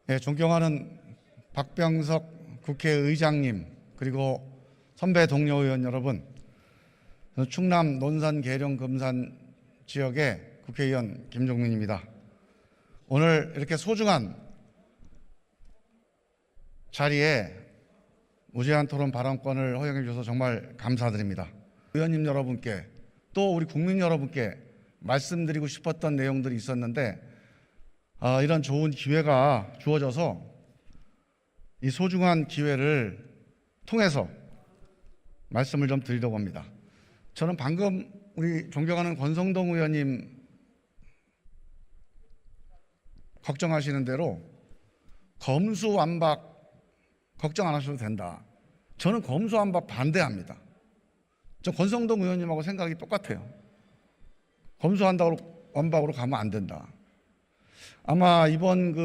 네, 존경하는 박병석 국회의장님, 그리고 선배 동료 의원 여러분, 저는 충남 논산 계룡 금산 지역의 국회의원 김종민입니다. 오늘 이렇게 소중한 자리에 무제한 토론 발언권을 허용해 주셔서 정말 감사드립니다. 의원님 여러분께 또 우리 국민 여러분께 말씀드리고 싶었던 내용들이 있었는데 이런 좋은 기회가 주어져서 이 소중한 기회를 통해서 말씀을 좀 드리려고 합니다. 저는 방금 우리 존경하는 권성동 의원님 걱정하시는 대로 검수완박 걱정 안 하셔도 된다. 저는 검수완박 반대합니다. 저 권성동 의원님하고 생각이 똑같아요. 검수완박으로 가면 안 된다. 아마 이번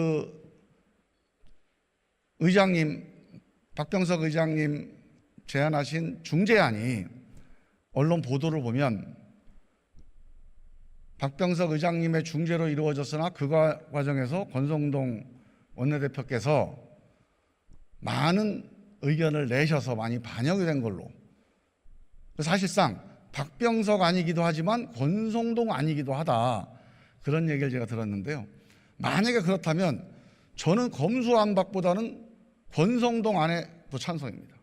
의장님, 박병석 의장님 제안하신 중재안이 언론 보도를 보면 박병석 의장님의 중재로 이루어졌으나 그 과정에서 권성동 원내대표께서 많은 의견을 내셔서 많이 반영이 된 걸로, 사실상 박병석 아니기도 하지만 권성동 아니기도 하다, 그런 얘기를 제가 들었는데요. 만약에 그렇다면 저는 검수완박보다는 권성동 안에 더 찬성입니다.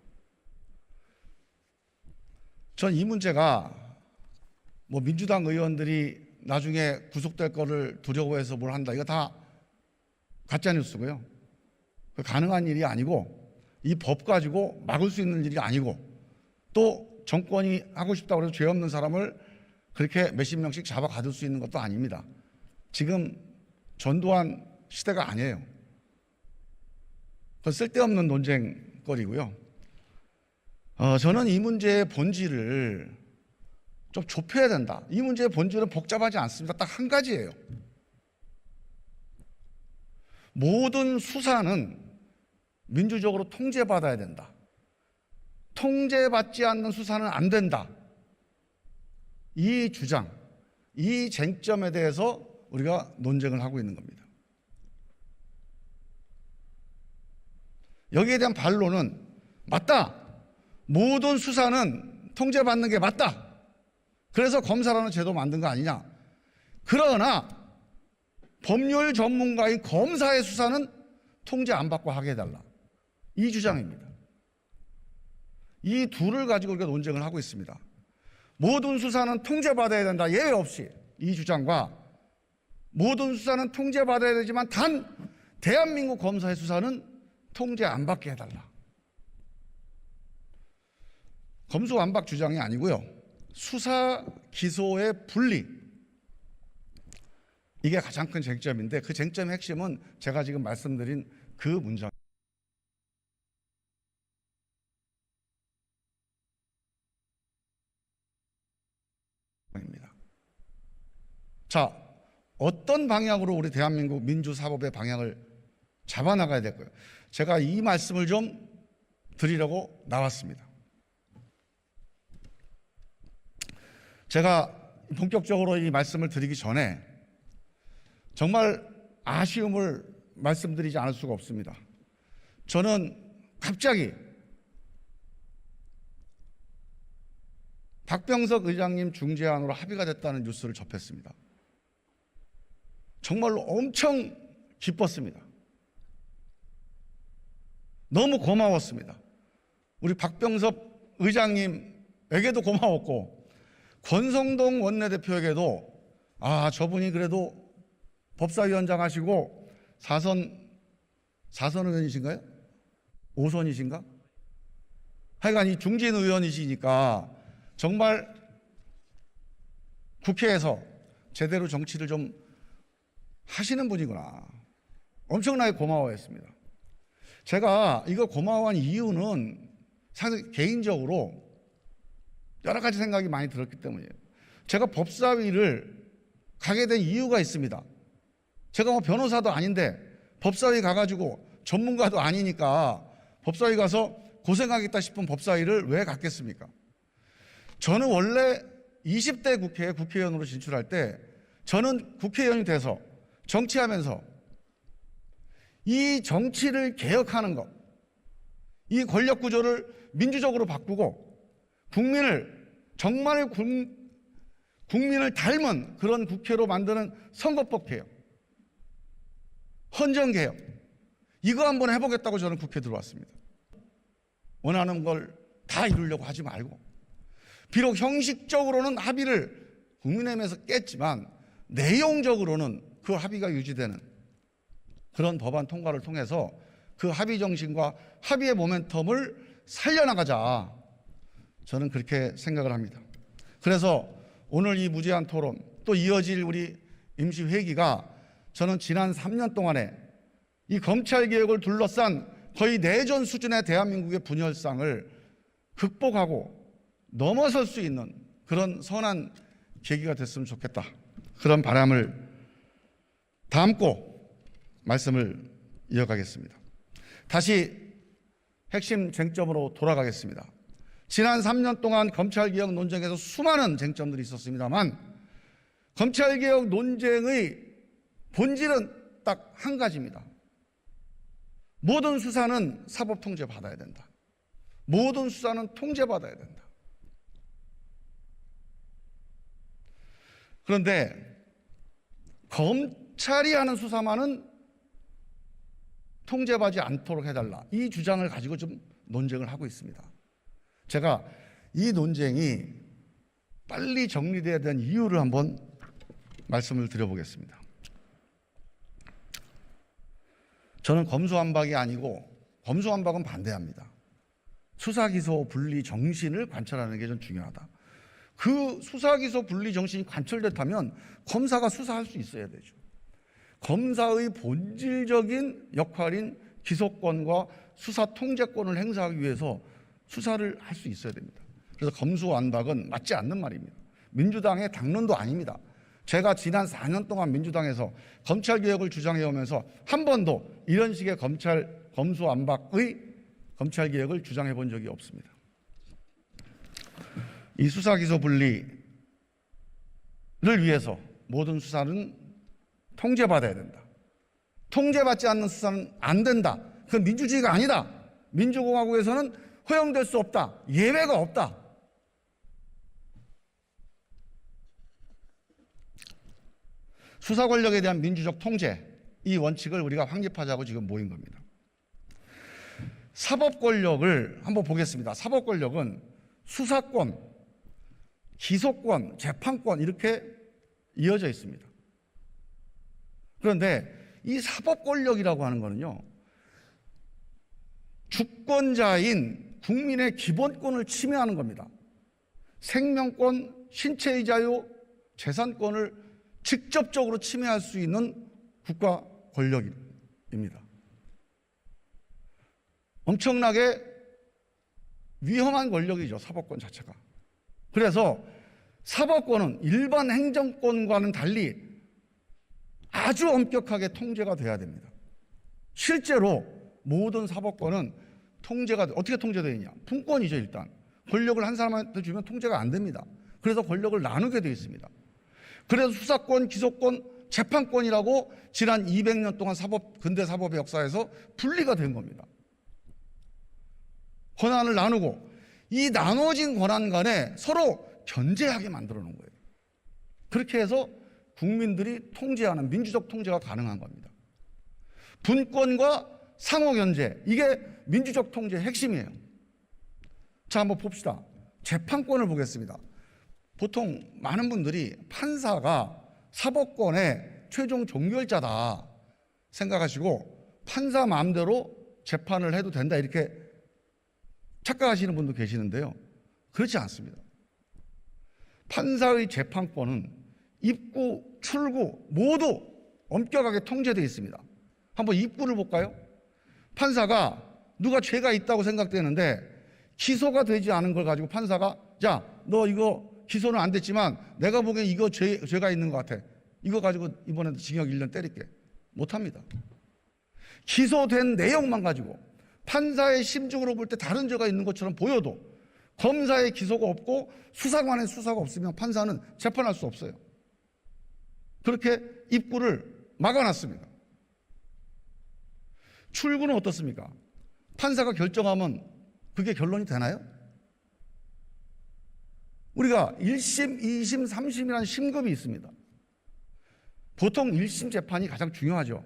전 이 문제가 민주당 의원들이 나중에 구속될 거를 두려워해서 뭘 한다, 이거 다 가짜뉴스고요. 가능한 일이 아니고, 이 법 가지고 막을 수 있는 일이 아니고, 또 정권이 하고 싶다고 해서 죄 없는 사람을 그렇게 몇십 명씩 잡아 가둘 수 있는 것도 아닙니다. 지금 전두환 시대가 아니에요. 그건 쓸데없는 논쟁거리고요. 저는 이 문제의 본질을 좀 좁혀야 된다. 이 문제의 본질은 복잡하지 않습니다. 딱 한 가지예요. 모든 수사는 민주적으로 통제받아야 된다. 통제받지 않는 수사는 안 된다. 이 주장, 이 쟁점에 대해서 우리가 논쟁을 하고 있는 겁니다. 여기에 대한 반론은 맞다. 모든 수사는 통제받는 게 맞다. 그래서 검사라는 제도 만든 거 아니냐. 그러나 법률 전문가인 검사의 수사는 통제 안 받고 하게 해달라. 이 주장입니다. 이 둘을 가지고 우리가 논쟁을 하고 있습니다. 모든 수사는 통제받아야 된다. 예외 없이. 이 주장과 모든 수사는 통제받아야 되지만 단 대한민국 검사의 수사는 통제 안 받게 해달라. 검수완박 주장이 아니고요. 수사 기소의 분리, 이게 가장 큰 쟁점인데, 그 쟁점의 핵심은 제가 지금 말씀드린 그 문장입니다. 자, 어떤 방향으로 우리 대한민국 민주사법의 방향을 잡아나가야 될까요? 제가 이 말씀을 좀 드리려고 나왔습니다. 제가 본격적으로 이 말씀을 드리기 전에 정말 아쉬움을 말씀드리지 않을 수가 없습니다. 저는 갑자기 박병석 의장님 중재안으로 합의가 됐다는 뉴스를 접했습니다. 정말로 엄청 기뻤습니다. 너무 고마웠습니다. 우리 박병석 의장님에게도 고마웠고, 권성동 원내대표에게도 저분이 그래도 법사위원장 하시고 사선 의원이신가요? 5선이신가? 하여간 이 중진 의원이시니까 정말 국회에서 제대로 정치를 좀 하시는 분이구나. 엄청나게 고마워했습니다. 제가 이거 고마워한 이유는 사실 개인적으로 여러 가지 생각이 많이 들었기 때문이에요. 제가 법사위를 가게 된 이유가 있습니다. 제가 변호사도 아닌데 법사위 가가지고 전문가도 아니니까 법사위 가서 고생하겠다 싶은 법사위를 왜 갔겠습니까? 저는 원래 20대 국회에 국회의원으로 진출할 때 저는 국회의원이 돼서 정치하면서 이 정치를 개혁하는 것, 이 권력 구조를 민주적으로 바꾸고 국민을 정말 국민을 닮은 그런 국회로 만드는 선거법 개혁, 헌정 개혁, 이거 한번 해보겠다고 저는 국회에 들어왔습니다. 원하는 걸 다 이루려고 하지 말고, 비록 형식적으로는 합의를 국민의힘에서 깼지만 내용적으로는 그 합의가 유지되는 그런 법안 통과를 통해서 그 합의 정신과 합의의 모멘텀을 살려나가자, 저는 그렇게 생각을 합니다. 그래서 오늘 이 무제한 토론, 또 이어질 우리 임시회기가 저는 지난 3년 동안에 이 검찰개혁을 둘러싼 거의 내전 수준의 대한민국의 분열상을 극복하고 넘어설 수 있는 그런 선한 계기가 됐으면 좋겠다, 그런 바람을 담고 말씀을 이어가겠습니다. 다시 핵심 쟁점으로 돌아가겠습니다. 지난 3년 동안 검찰개혁 논쟁에서 수많은 쟁점들이 있었습니다만 검찰개혁 논쟁의 본질은 딱 한 가지입니다. 모든 수사는 사법 통제 받아야 된다. 모든 수사는 통제받아야 된다. 그런데 검찰이 하는 수사만은 통제받지 않도록 해달라, 이 주장을 가지고 좀 논쟁을 하고 있습니다. 제가 이 논쟁이 빨리 정리돼야 되는 이유를 한번 말씀을 드려보겠습니다. 저는 검수완박이 아니고, 검수완박은 반대합니다. 수사기소 분리 정신을 관철하는 게 좀 중요하다. 그 수사기소 분리 정신이 관철됐다면 검사가 수사할 수 있어야 되죠. 검사의 본질적인 역할인 기소권과 수사 통제권을 행사하기 위해서 수사를 할 수 있어야 됩니다. 그래서 검수완박은 맞지 않는 말입니다. 민주당의 당론도 아닙니다. 제가 지난 4년 동안 민주당에서 검찰개혁을 주장해 오면서 한 번도 이런 식의 검수완박의 검찰개혁을 주장해 본 적이 없습니다. 이 수사기소 분리를 위해서 모든 수사는 통제받아야 된다. 통제받지 않는 수사는 안 된다. 그건 민주주의가 아니다. 민주공화국에서는 허용될 수 없다. 예외가 없다. 수사 권력에 대한 민주적 통제, 이 원칙을 우리가 확립하자고 지금 모인 겁니다. 사법 권력을 한번 보겠습니다. 사법 권력은 수사권, 기소권, 재판권 이렇게 이어져 있습니다. 그런데 이 사법 권력이라고 하는 거는요, 주권자인 국민의 기본권을 침해하는 겁니다. 생명권, 신체의 자유, 재산권을 직접적으로 침해할 수 있는 국가 권력입니다. 엄청나게 위험한 권력이죠, 사법권 자체가. 그래서 사법권은 일반 행정권과는 달리 아주 엄격하게 통제가 돼야 됩니다. 실제로 모든 사법권은 어떻게 통제되어 있냐? 분권이죠. 일단 권력을 한 사람한테 주면 통제가 안 됩니다. 그래서 권력을 나누게 되어 있습니다. 그래서 수사권, 기소권, 재판권이라고 지난 200년 동안 근대 사법의 역사에서 분리가 된 겁니다. 권한을 나누고 이 나눠진 권한 간에 서로 견제하게 만들어 놓은 거예요. 그렇게 해서 국민들이 통제하는 민주적 통제가 가능한 겁니다. 분권과 상호 견제, 이게 민주적 통제의 핵심이에요. 자, 한번 봅시다. 재판권을 보겠습니다. 보통 많은 분들이 판사가 사법권의 최종 종결자다 생각하시고 판사 마음대로 재판을 해도 된다 이렇게 착각하시는 분도 계시는데요. 그렇지 않습니다. 판사의 재판권은 입구, 출구 모두 엄격하게 통제되어 있습니다. 한번 입구를 볼까요? 판사가 누가 죄가 있다고 생각되는데 기소가 되지 않은 걸 가지고 판사가 자, 너 이거 기소는 안 됐지만 내가 보기엔 이거 죄가 있는 것 같아. 이거 가지고 이번에 징역 1년 때릴게. 못합니다. 기소된 내용만 가지고 판사의 심증으로 볼 때 다른 죄가 있는 것처럼 보여도 검사의 기소가 없고 수사관의 수사가 없으면 판사는 재판할 수 없어요. 그렇게 입구를 막아놨습니다. 출구는 어떻습니까? 판사가 결정하면 그게 결론이 되나요? 우리가 1심, 2심, 3심이라는 심급이 있습니다. 보통 1심 재판이 가장 중요하죠.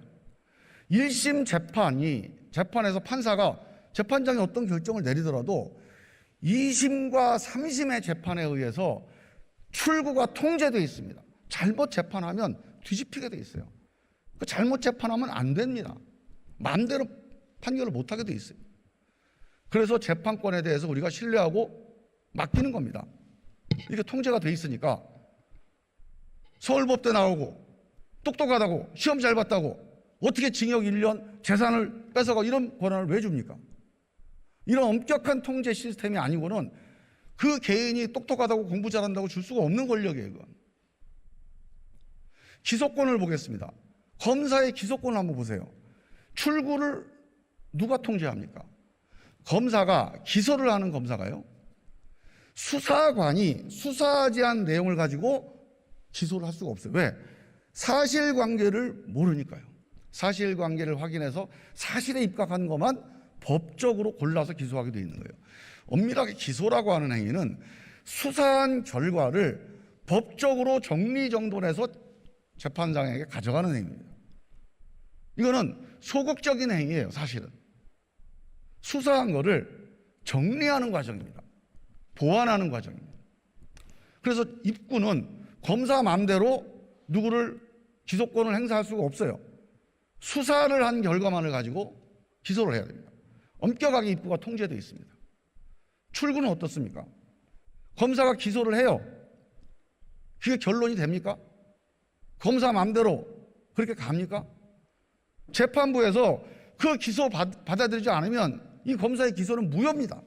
1심 재판에서 판사가 재판장이 어떤 결정을 내리더라도 2심과 3심의 재판에 의해서 출구가 통제되어 있습니다. 잘못 재판하면 뒤집히게 돼 있어요. 잘못 재판하면 안 됩니다. 마음대로 판결을 못하게 돼 있어요. 그래서 재판권에 대해서 우리가 신뢰하고 맡기는 겁니다. 이게 통제가 돼 있으니까 서울법대 나오고 똑똑하다고 시험 잘 봤다고 어떻게 징역 1년 재산을 뺏어가 이런 권한을 왜 줍니까? 이런 엄격한 통제 시스템이 아니고는 그 개인이 똑똑하다고 공부 잘한다고 줄 수가 없는 권력이에요. 이건. 기소권을 보겠습니다. 검사의 기소권을 한번 보세요. 출구를 누가 통제합니까? 검사가 기소를 하는 검사가요. 수사관이 수사하지 않은 내용을 가지고 기소를 할 수가 없어요. 왜? 사실관계를 모르니까요. 사실관계를 확인해서 사실에 입각한 것만 법적으로 골라서 기소하게 돼 있는 거예요. 엄밀하게 기소라고 하는 행위는 수사한 결과를 법적으로 정리정돈해서 재판장에게 가져가는 행위입니다. 이거는 소극적인 행위예요. 사실은. 수사한 거를 정리하는 과정입니다. 보완하는 과정입니다. 그래서 입구는 검사 마음대로 누구를 기소권을 행사할 수가 없어요. 수사를 한 결과만을 가지고 기소를 해야 됩니다. 엄격하게 입구가 통제되어 있습니다. 출구는 어떻습니까? 검사가 기소를 해요. 그게 결론이 됩니까? 검사 마음대로 그렇게 갑니까? 재판부에서 그 기소 받아들이지 않으면 이 검사의 기소는 무효입니다.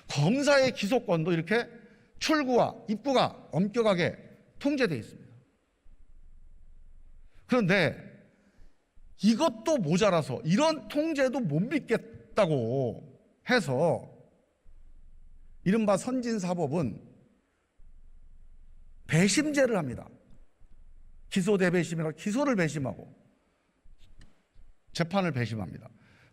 검사의 기소권도 이렇게 출구와 입구가 엄격하게 통제되어 있습니다. 그런데 이것도 모자라서 이런 통제도 못 믿겠다고 해서 이른바 선진사법은 배심제를 합니다. 기소 대배심이라고 기소를 배심하고 재판을 배심합니다.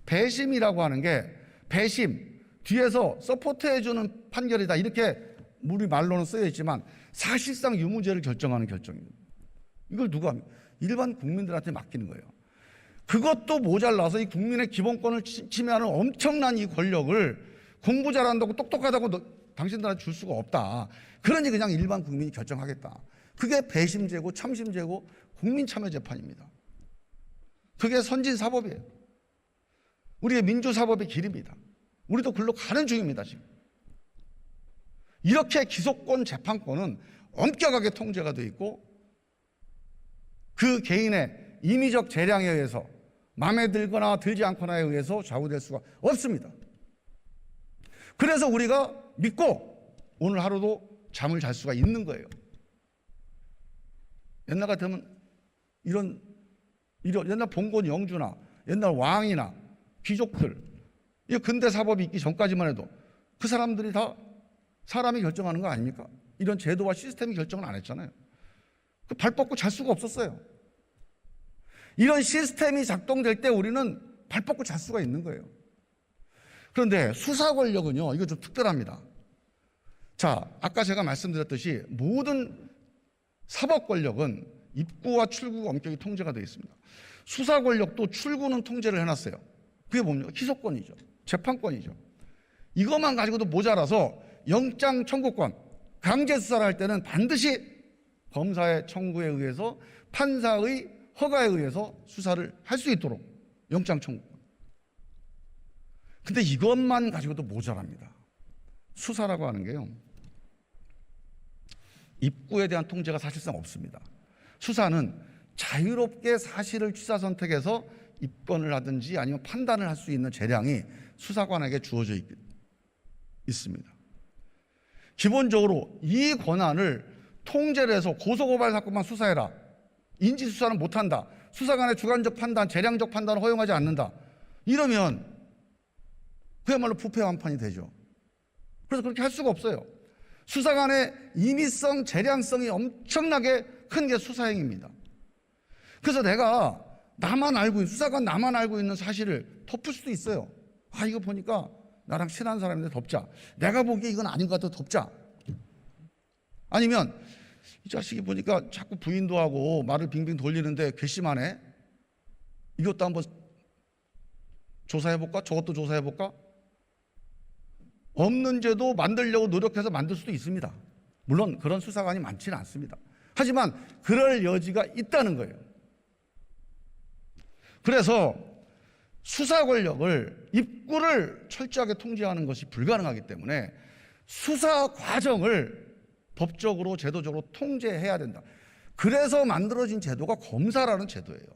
배심이라고 하는 게 배심, 뒤에서 서포트해주는 판결이다 이렇게 우리 말로는 쓰여 있지만 사실상 유무죄를 결정하는 결정입니다. 이걸 누가 합니까? 일반 국민들한테 맡기는 거예요. 그것도 모자라서 이 국민의 기본권을 침해하는 엄청난 이 권력을 공부 잘한다고 똑똑하다고 당신들한테 줄 수가 없다. 그러니 그냥 일반 국민이 결정하겠다. 그게 배심제고 참심제고 국민참여재판입니다. 그게 선진사법이에요. 우리의 민주사법의 길입니다. 우리도 글로 가는 중입니다. 지금. 이렇게 기소권, 재판권은 엄격하게 통제가 되어 있고 그 개인의 임의적 재량에 의해서 마음에 들거나 들지 않거나에 의해서 좌우될 수가 없습니다. 그래서 우리가 믿고 오늘 하루도 잠을 잘 수가 있는 거예요. 옛날 같으면 이런 옛날 봉건 영주나 옛날 왕이나 귀족들 이 근대 사법이 있기 전까지만 해도 그 사람들이 다 사람이 결정하는 거 아닙니까? 이런 제도와 시스템이 결정을 안 했잖아요. 그 발 뻗고 잘 수가 없었어요. 이런 시스템이 작동될 때 우리는 발 뻗고 잘 수가 있는 거예요. 그런데 수사 권력은요, 이거 좀 특별합니다. 자, 아까 제가 말씀드렸듯이 모든 사법 권력은 입구와 출구가 엄격히 통제가 되어 있습니다. 수사 권력도 출구는 통제를 해놨어요. 그게 뭡니까? 기소권이죠. 재판권이죠. 이것만 가지고도 모자라서 영장 청구권, 강제 수사를 할 때는 반드시 검사의 청구에 의해서 판사의 허가에 의해서 수사를 할 수 있도록 영장 청구권. 근데 이것만 가지고도 모자랍니다. 수사라고 하는 게요. 입구에 대한 통제가 사실상 없습니다. 수사는 자유롭게 사실을 취사 선택해서 입건을 하든지 아니면 판단을 할 수 있는 재량이 수사관에게 주어져 있습니다. 기본적으로 이 권한을 통제를 해서 고소고발 사건만 수사해라. 인지수사는 못한다. 수사관의 주관적 판단, 재량적 판단을 허용하지 않는다. 이러면 그야말로 부패완판이 되죠. 그래서 그렇게 할 수가 없어요. 수사관의 임의성, 재량성이 엄청나게 큰 게 수사행위입니다. 그래서 내가 수사관 나만 알고 있는 사실을 덮을 수도 있어요. 아, 이거 보니까 나랑 친한 사람인데 덮자. 내가 보기에 이건 아닌 것 같아 덮자. 아니면 이 자식이 보니까 자꾸 부인도 하고 말을 빙빙 돌리는데 괘씸하네. 이것도 한번 조사해볼까? 저것도 조사해볼까? 없는 죄도 만들려고 노력해서 만들 수도 있습니다. 물론 그런 수사관이 많지는 않습니다. 하지만 그럴 여지가 있다는 거예요. 그래서 수사 권력을, 입구를 철저하게 통제하는 것이 불가능하기 때문에 수사 과정을 법적으로 제도적으로 통제해야 된다. 그래서 만들어진 제도가 검사라는 제도예요.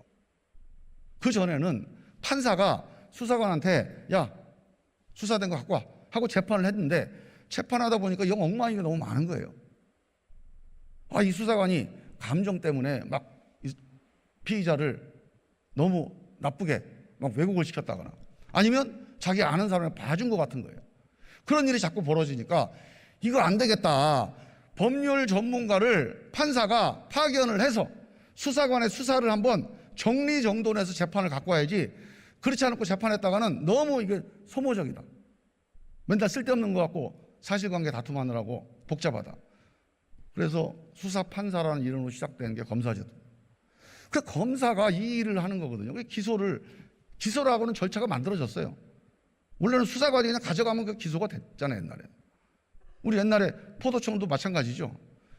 그 전에는 판사가 수사관한테 야, 수사된 거 갖고 와 하고 재판을 했는데 재판하다 보니까 영 엉망이가 너무 많은 거예요. 아, 이 수사관이 감정 때문에 막 피의자를 너무 나쁘게 막 왜곡을 시켰다거나 아니면 자기 아는 사람을 봐준 것 같은 거예요. 그런 일이 자꾸 벌어지니까 이거 안 되겠다. 법률 전문가를 판사가 파견을 해서 수사관의 수사를 한번 정리정돈해서 재판을 갖고 와야지, 그렇지 않고 재판했다가는 너무 이게 소모적이다. 맨날 쓸데없는 것 같고 사실관계 다툼하느라고 복잡하다. 그래서 수사판사라는 이름으로 시작된 게 검사제도. 그 검사가 이 일을 하는 거거든요. 기소라고는 절차가 만들어졌어요. 원래는 수사관이 그냥 가져가면 그 기소가 됐잖아요, 옛날에. 우리 옛날에 포도청도 마찬가지죠.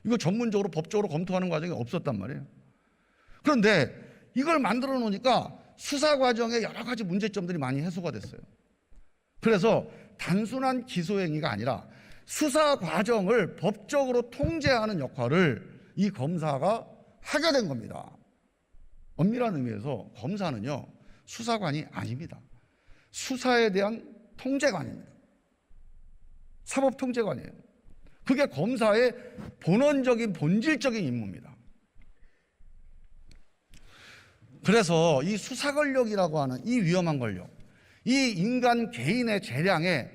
이거 전문적으로 법적으로 검토하는 과정이 없었단 말이에요. 그런데 이걸 만들어 놓으니까 수사 과정에 여러 가지 문제점들이 많이 해소가 됐어요. 그래서 단순한 기소행위가 아니라 수사 과정을 법적으로 통제하는 역할을 이 검사가 하게 된 겁니다. 엄밀한 의미에서 검사는요, 수사관이 아닙니다. 수사에 대한 통제관입니다. 사법통제관이에요. 그게 검사의 본원적인 본질적인 임무입니다. 그래서 이 수사 권력이라고 하는 이 위험한 권력, 이 인간 개인의 재량에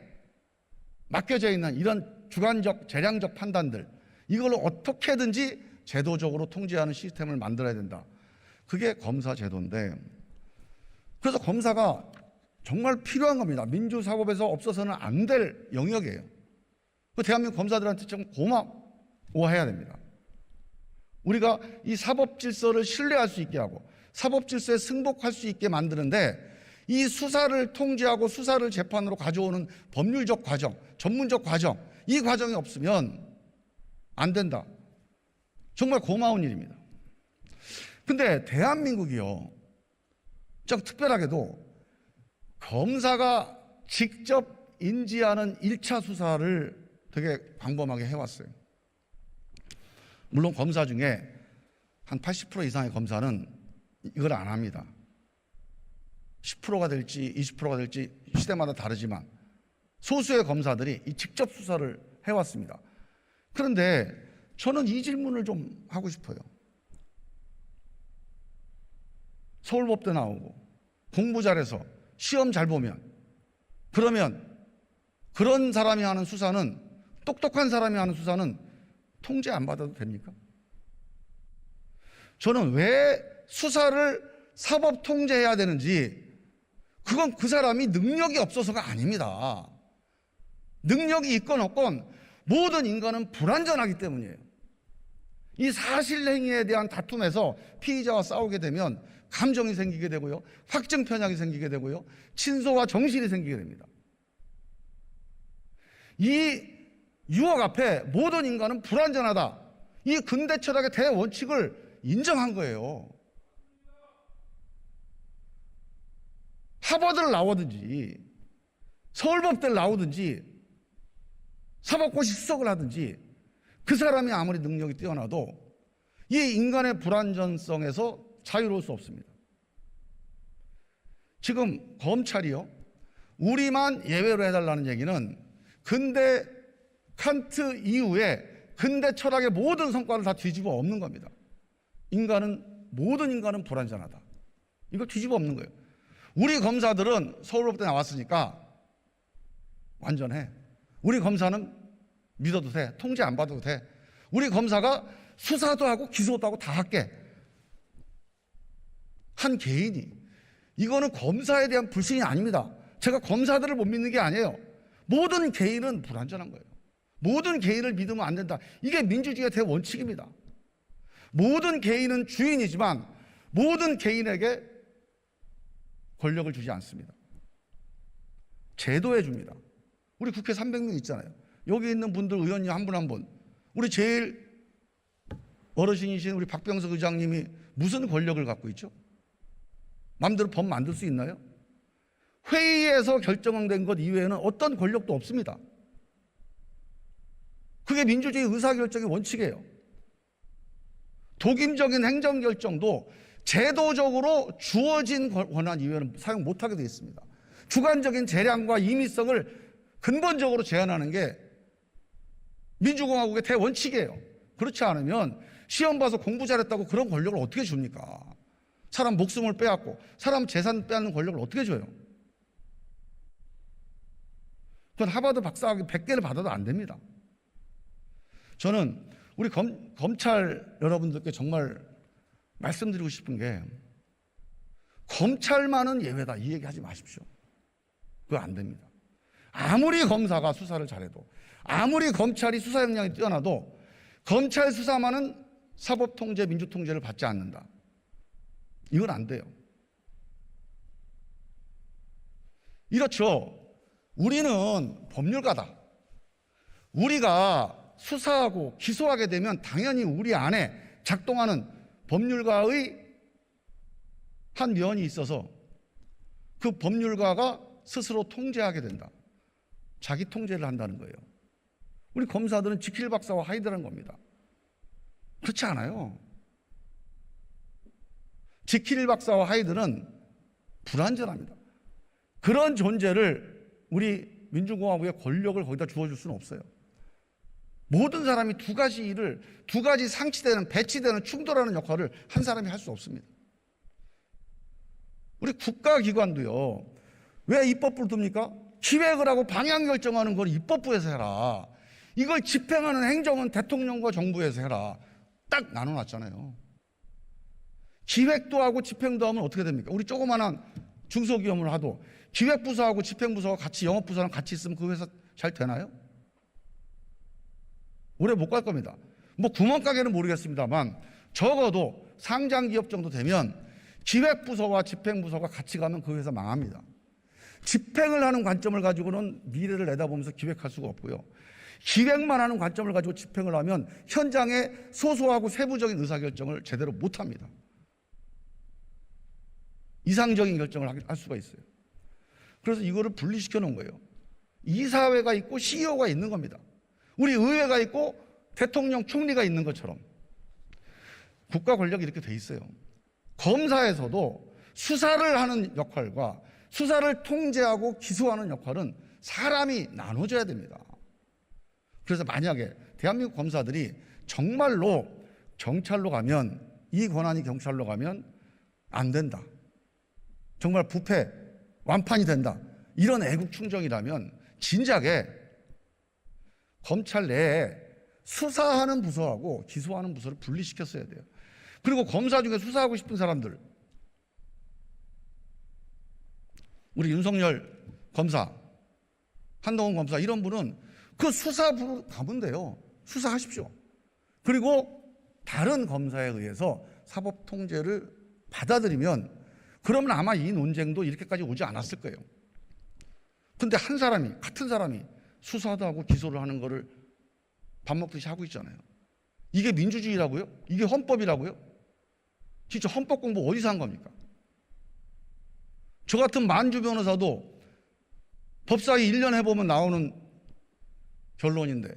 맡겨져 있는 이런 주관적 재량적 판단들, 이걸 어떻게든지 제도적으로 통제하는 시스템을 만들어야 된다. 그게 검사 제도인데, 그래서 검사가 정말 필요한 겁니다. 민주사법에서 없어서는 안 될 영역이에요. 대한민국 검사들한테 좀 고마워해야 됩니다. 우리가 이 사법 질서를 신뢰할 수 있게 하고 사법 질서에 승복할 수 있게 만드는데, 이 수사를 통제하고 수사를 재판으로 가져오는 법률적 과정, 전문적 과정, 이 과정이 없으면 안 된다. 정말 고마운 일입니다. 근데 대한민국이요, 좀 특별하게도 검사가 직접 인지하는 1차 수사를 되게 광범하게 해왔어요. 물론 검사 중에 한 80% 이상의 검사는 이걸 안 합니다. 10%가 될지 20%가 될지 시대마다 다르지만 소수의 검사들이 이 직접 수사를 해왔습니다. 그런데 저는 이 질문을 좀 하고 싶어요. 서울법대 나오고 공부 잘해서 시험 잘 보면, 그러면 그런 사람이 하는 수사는, 똑똑한 사람이 하는 수사는 통제 안 받아도 됩니까? 저는 왜 수사를 사법 통제해야 되는지, 그건 그 사람이 능력이 없어서가 아닙니다. 능력이 있건 없건 모든 인간은 불완전하기 때문이에요. 이 사실행위에 대한 다툼에서 피의자와 싸우게 되면 감정이 생기게 되고요, 확증 편향이 생기게 되고요, 친소와 정실이 생기게 됩니다. 이 유혹 앞에 모든 인간은 불완전하다, 이 근대 철학의 대원칙을 인정한 거예요. 하버드를 나오든지 서울법대를 나오든지 사법고시 수석을 하든지 그 사람이 아무리 능력이 뛰어나도 이 인간의 불완전성에서 자유로울 수 없습니다. 지금 검찰이요, 우리만 예외로 해달라는 얘기는 근대 칸트 이후에 근대 철학의 모든 성과를 다 뒤집어 엎는 겁니다. 모든 인간은 불완전하다. 이걸 뒤집어 엎는 거예요. 우리 검사들은 서울법대 나왔으니까 완전해. 우리 검사는 믿어도 돼. 통제 안 받아도 돼. 우리 검사가 수사도 하고 기소도 하고 다 할게. 한 개인이. 이거는 검사에 대한 불신이 아닙니다. 제가 검사들을 못 믿는 게 아니에요. 모든 개인은 불완전한 거예요. 모든 개인을 믿으면 안 된다. 이게 민주주의의 대원칙입니다. 모든 개인은 주인이지만 모든 개인에게 권력을 주지 않습니다. 제도해 줍니다. 우리 국회 300명 있잖아요. 여기 있는 분들 의원님 한 분 한 분. 우리 제일 어르신이신 우리 박병석 의장님이 무슨 권력을 갖고 있죠? 마음대로 법 만들 수 있나요? 회의에서 결정된 것 이외에는 어떤 권력도 없습니다. 그게 민주주의 의사결정의 원칙이에요. 독임적인 행정결정도 제도적으로 주어진 권한 이외에는 사용 못하게 되어 있습니다. 주관적인 재량과 임의성을 근본적으로 제한하는 게 민주공화국의 대원칙이에요. 그렇지 않으면 시험 봐서 공부 잘했다고 그런 권력을 어떻게 줍니까? 사람 목숨을 빼앗고 사람 재산 빼앗는 권력을 어떻게 줘요? 그건 하버드 박사학위 100개를 받아도 안 됩니다. 저는 우리 검찰 여러분들께 정말 말씀드리고 싶은 게 검찰만은 예외다 이 얘기 하지 마십시오. 그거 안 됩니다. 아무리 검사가 수사를 잘해도 아무리 검찰이 수사 역량이 뛰어나도 검찰 수사만은 사법통제, 민주통제를 받지 않는다. 이건 안 돼요. 이렇죠. 우리는 법률가다. 우리가 수사하고 기소하게 되면 당연히 우리 안에 작동하는 법률가의 한 면이 있어서 그 법률가가 스스로 통제하게 된다. 자기 통제를 한다는 거예요. 우리 검사들은 지킬 박사와 하이드라는 겁니다. 그렇지 않아요. 지킬 박사와 하이드는 불완전합니다. 그런 존재를 우리 민주공화국의 권력을 거기다 주어줄 수는 없어요. 모든 사람이 두 가지 일을, 두 가지 상치되는, 배치되는, 충돌하는 역할을 한 사람이 할 수 없습니다. 우리 국가기관도요, 왜 입법부를 둡니까? 기획을 하고 방향 결정하는 걸 입법부에서 해라. 이걸 집행하는 행정은 대통령과 정부에서 해라. 딱 나눠놨잖아요. 기획도 하고 집행도 하면 어떻게 됩니까? 우리 조그만한 중소기업을 하도 기획부서하고 집행부서가 같이, 영업부서랑 같이 있으면 그 회사 잘 되나요? 오래 못 갈 겁니다. 뭐 구멍가게는 모르겠습니다만 적어도 상장기업 정도 되면 기획부서와 집행부서가 같이 가면 그 회사 망합니다. 집행을 하는 관점을 가지고는 미래를 내다보면서 기획할 수가 없고요. 기획만 하는 관점을 가지고 집행을 하면 현장의 소소하고 세부적인 의사결정을 제대로 못합니다. 이상적인 결정을 할 수가 있어요. 그래서 이거를 분리시켜 놓은 거예요. 이사회가 있고 CEO가 있는 겁니다. 우리 의회가 있고 대통령, 총리가 있는 것처럼 국가 권력이 이렇게 돼 있어요. 검사에서도 수사를 하는 역할과 수사를 통제하고 기소하는 역할은 사람이 나눠져야 됩니다. 그래서 만약에 대한민국 검사들이 정말로 경찰로 가면, 이 권한이 경찰로 가면 안 된다, 정말 부패 완판이 된다, 이런 애국충정이라면 진작에 검찰 내에 수사하는 부서하고 기소하는 부서를 분리시켰어야 돼요. 그리고 검사 중에 수사하고 싶은 사람들, 우리 윤석열 검사, 한동훈 검사, 이런 분은 그 수사부로 가면 돼요. 수사하십시오. 그리고 다른 검사에 의해서 사법 통제를 받아들이면, 그러면 아마 이 논쟁도 이렇게까지 오지 않았을 거예요. 근데 한 사람이, 같은 사람이 수사도 하고 기소를 하는 거를 밥 먹듯이 하고 있잖아요. 이게 민주주의라고요? 이게 헌법이라고요? 진짜 헌법 공부 어디서 한 겁니까? 저 같은 만주 변호사도 법사위 1년 해보면 나오는 결론인데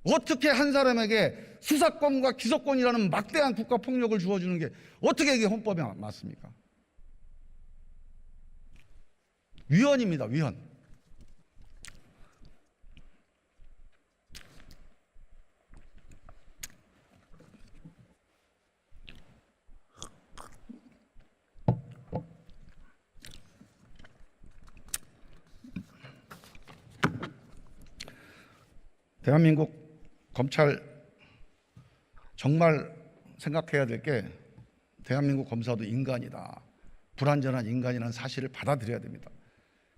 어떻게 한 사람에게 수사권과 기소권이라는 막대한 국가폭력을 주어주는 게 어떻게 이게 헌법에 맞습니까? 위헌입니다. 위헌. 대한민국 검찰 정말 생각해야 될 게 대한민국 검사도 인간이다. 불완전한 인간이라는 사실을 받아들여야 됩니다.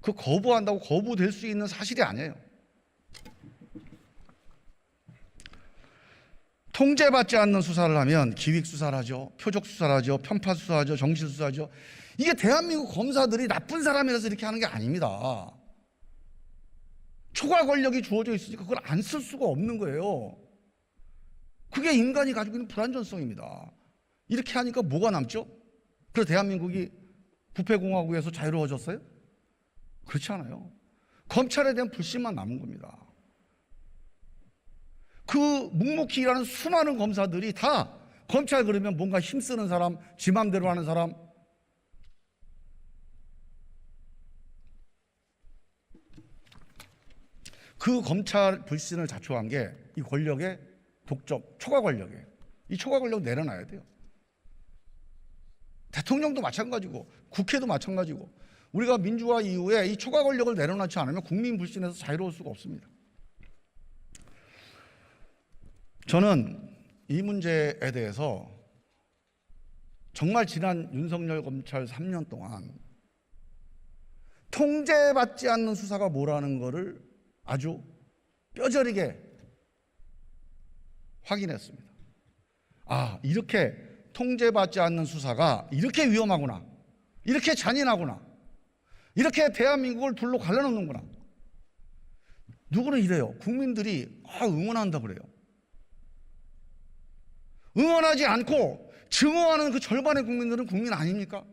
그 거부한다고 거부될 수 있는 사실이 아니에요. 통제받지 않는 수사를 하면 기획 수사를 하죠. 표적 수사를 하죠. 편파 수사하죠. 정실 수사하죠. 이게 대한민국 검사들이 나쁜 사람이라서 이렇게 하는 게 아닙니다. 초과 권력이 주어져 있으니까 그걸 안 쓸 수가 없는 거예요. 그게 인간이 가지고 있는 불완전성입니다. 이렇게 하니까 뭐가 남죠? 그래서 대한민국이 부패공화국에서 자유로워졌어요? 그렇지 않아요. 검찰에 대한 불신만 남은 겁니다. 그 묵묵히 일하는 수많은 검사들이 다 검찰 그러면 뭔가 힘쓰는 사람, 지 맘대로 하는 사람, 그 검찰 불신을 자초한 게 이 권력의 독점, 초과 권력이에요. 이 초과 권력 내려놔야 돼요. 대통령도 마찬가지고 국회도 마찬가지고 우리가 민주화 이후에 이 초과 권력을 내려놓지 않으면 국민 불신에서 자유로울 수가 없습니다. 저는 이 문제에 대해서 정말 지난 윤석열 검찰 3년 동안 통제받지 않는 수사가 뭐라는 것을 아주 뼈저리게 확인했습니다. 아, 이렇게 통제받지 않는 수사가 이렇게 위험하구나, 이렇게 잔인하구나, 이렇게 대한민국을 둘로 갈라놓는구나. 누구는 이래요. 국민들이 응원한다고 그래요. 응원하지 않고 증오하는 그 절반의 국민들은 국민 아닙니까?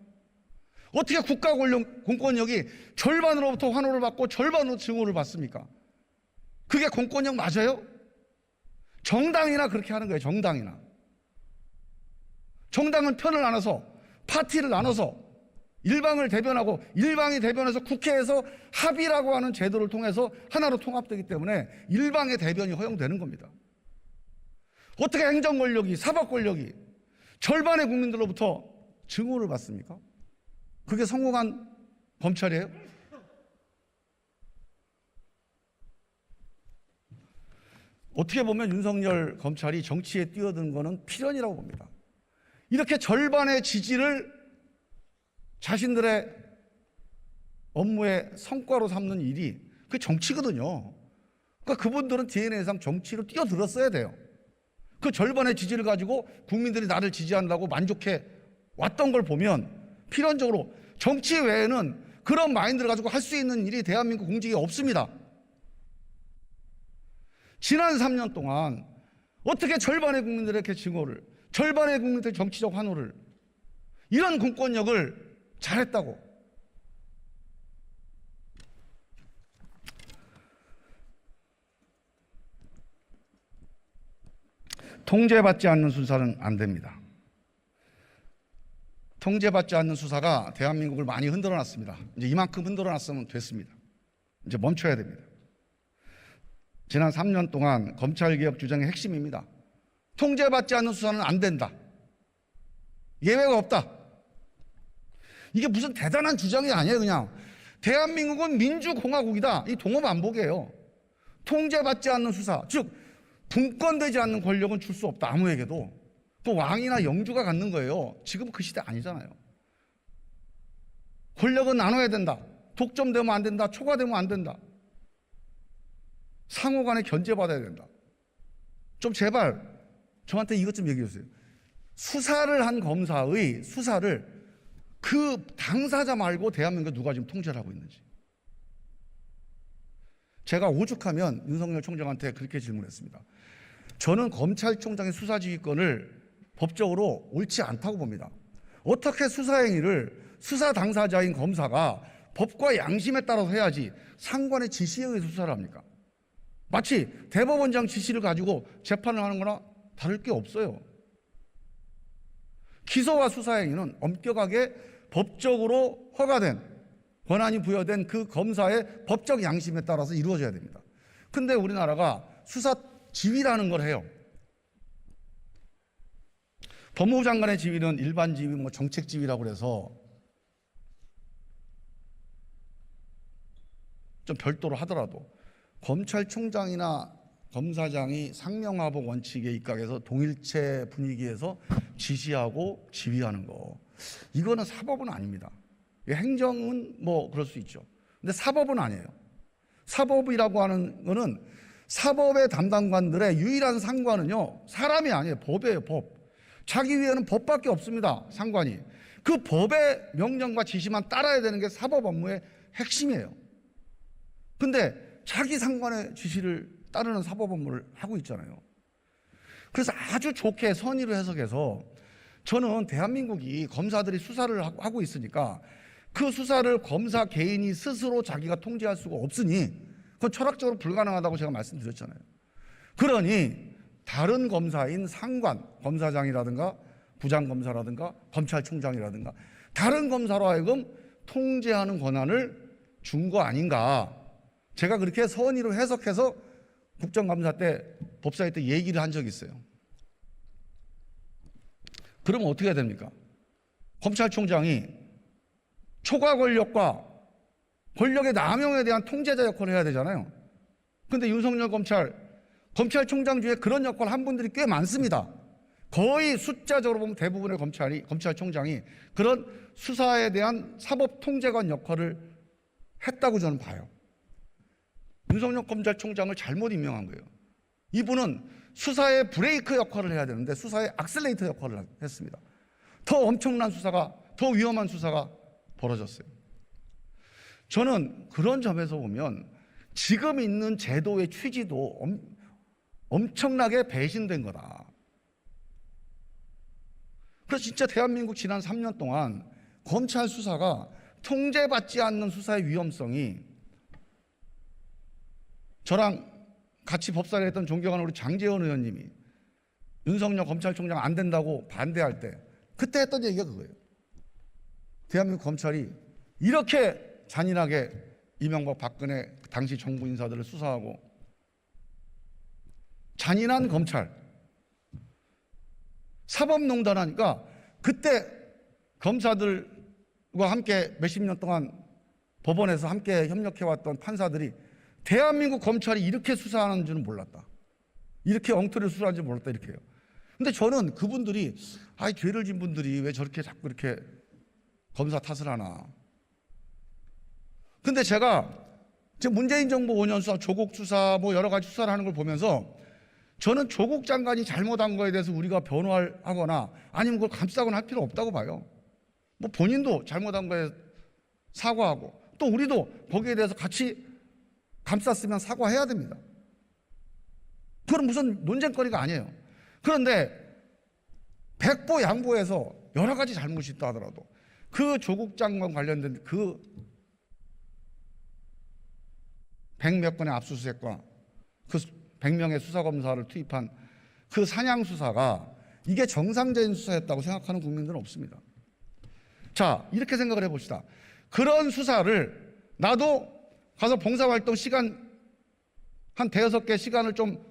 어떻게 국가 공권력이 절반으로부터 환호를 받고 절반으로 증오를 받습니까? 그게 공권력 맞아요? 정당이나 그렇게 하는 거예요. 정당이나. 정당은 편을 나눠서 파티를 나눠서 일방을 대변하고 일방이 대변해서 국회에서 합의라고 하는 제도를 통해서 하나로 통합되기 때문에 일방의 대변이 허용되는 겁니다. 어떻게 행정 권력이, 사법 권력이 절반의 국민들로부터 증오를 받습니까? 그게 성공한 검찰이에요? 어떻게 보면 윤석열 검찰이 정치에 뛰어든 거는 필연이라고 봅니다. 이렇게 절반의 지지를 자신들의 업무의 성과로 삼는 일이 그게 정치거든요. 그러니까 그분들은 DNA상 정치로 뛰어들었어야 돼요. 그 절반의 지지를 가지고 국민들이 나를 지지한다고 만족해 왔던 걸 보면 필연적으로 정치 외에는 그런 마인드를 가지고 할 수 있는 일이 대한민국 공직에 없습니다. 지난 3년 동안 어떻게 절반의 국민들에게 증오를, 절반의 국민들의 정치적 환호를, 이런 공권력을 잘했다고. 통제받지 않는 수사는 안 됩니다. 통제받지 않는 수사가 대한민국을 많이 흔들어 놨습니다. 이제 이만큼 흔들어 놨으면 됐습니다. 이제 멈춰야 됩니다. 지난 3년 동안 검찰개혁 주장의 핵심입니다. 통제받지 않는 수사는 안 된다. 예외가 없다. 이게 무슨 대단한 주장이 아니에요. 그냥 대한민국은 민주공화국이다. 이 동업안복이에요. 통제받지 않는 수사, 즉 분권되지 않는 권력은 줄 수 없다. 아무에게도. 또 왕이나 영주가 갖는 거예요. 지금 그 시대 아니잖아요. 권력은 나눠야 된다. 독점되면 안 된다. 초과되면 안 된다. 상호간에 견제받아야 된다. 좀 제발 저한테 이것 좀 얘기해 주세요. 수사를 한 검사의 수사를 그 당사자 말고 대한민국에 누가 지금 통제를 하고 있는지. 제가 오죽하면 윤석열 총장한테 그렇게 질문했습니다. 저는 검찰총장의 수사지휘권을 법적으로 옳지 않다고 봅니다. 어떻게 수사행위를 수사 당사자인 검사가 법과 양심에 따라서 해야지 상관의 지시에 의해서 수사를 합니까? 마치 대법원장 지시를 가지고 재판을 하는 거나 다를 게 없어요. 기소와 수사행위는 엄격하게 법적으로 허가된, 권한이 부여된 그 검사의 법적 양심에 따라서 이루어져야 됩니다. 근데 우리나라가 수사 지휘라는 걸 해요. 법무부 장관의 지휘는 일반 지휘, 정책 지휘라고 해서 좀 별도로 하더라도 검찰총장이나 검사장이 상명하복 원칙에 입각해서 동일체 분위기에서 지시하고 지휘하는 거, 이거는 사법은 아닙니다. 행정은 뭐 그럴 수 있죠. 근데 사법은 아니에요. 사법이라고 하는 거는 사법의 담당관들의 유일한 상관은요, 사람이 아니에요. 법이에요, 법. 자기 위에는 법밖에 없습니다, 상관이. 그 법의 명령과 지시만 따라야 되는 게 사법 업무의 핵심이에요. 근데 자기 상관의 지시를 따르는 사법 업무를 하고 있잖아요. 그래서 아주 좋게 선의로 해석해서 저는 대한민국이 검사들이 수사를 하고 있으니까 그 수사를 검사 개인이 스스로 자기가 통제할 수가 없으니 그건 철학적으로 불가능하다고 제가 말씀드렸잖아요. 그러니 다른 검사인 상관, 검사장이라든가 부장검사라든가 검찰총장이라든가 다른 검사로 하여금 통제하는 권한을 준 거 아닌가. 제가 그렇게 선의로 해석해서 국정감사 때 법사위 때 얘기를 한 적이 있어요. 그러면 어떻게 해야 됩니까? 검찰총장이 초과 권력과 권력의 남용에 대한 통제자 역할을 해야 되잖아요. 그런데 윤석열 검찰총장 중에 그런 역할을 한 분들이 꽤 많습니다. 거의 숫자적으로 보면 대부분의 검찰총장이 그런 수사에 대한 사법 통제관 역할을 했다고 저는 봐요. 윤석열 검찰총장을 잘못 임명한 거예요. 이분은 수사의 브레이크 역할을 해야 되는데 수사의 악셀레이터 역할을 했습니다. 더 엄청난 수사가, 더 위험한 수사가 벌어졌어요. 저는 그런 점에서 보면 지금 있는 제도의 취지도 엄청나게 배신된 거다. 그래서 진짜 대한민국 지난 3년 동안 검찰 수사가 통제받지 않는 수사의 위험성이, 저랑 같이 법사를 했던 존경하는 우리 장제원 의원님이 윤석열 검찰총장 안 된다고 반대할 때 그때 했던 얘기가 그거예요. 대한민국 검찰이 이렇게 잔인하게 이명박 박근혜 당시 정부 인사들을 수사하고, 잔인한 검찰, 사법농단 하니까 그때 검사들과 함께 몇십 년 동안 법원에서 함께 협력해왔던 판사들이 대한민국 검찰이 이렇게 수사하는 줄은 몰랐다. 이렇게 엉터리 수사하는 줄 몰랐다. 이렇게 해요. 근데 저는 그분들이, 죄를 진 분들이 왜 저렇게 자꾸 이렇게 검사 탓을 하나. 근데 제가 문재인 정부 5년 수사, 조국 수사, 뭐 여러 가지 수사를 하는 걸 보면서 저는 조국 장관이 잘못한 거에 대해서 우리가 변호하거나 아니면 그걸 감싸거나 할 필요 없다고 봐요. 뭐 본인도 잘못한 거에 사과하고 또 우리도 거기에 대해서 같이 감쌌으면 사과해야 됩니다. 그건 무슨 논쟁거리가 아니에요. 그런데 백보 양보해서 여러 가지 잘못이 있다 하더라도 그 조국 장관 관련된 그 100몇 건의 압수수색과 그 100명의 수사검사를 투입한 그 사냥 수사가 이게 정상적인 수사였다고 생각하는 국민들은 없습니다. 자, 이렇게 생각을 해봅시다. 그런 수사를 나도 가서 봉사활동 시간 한 대여섯 개 시간을 좀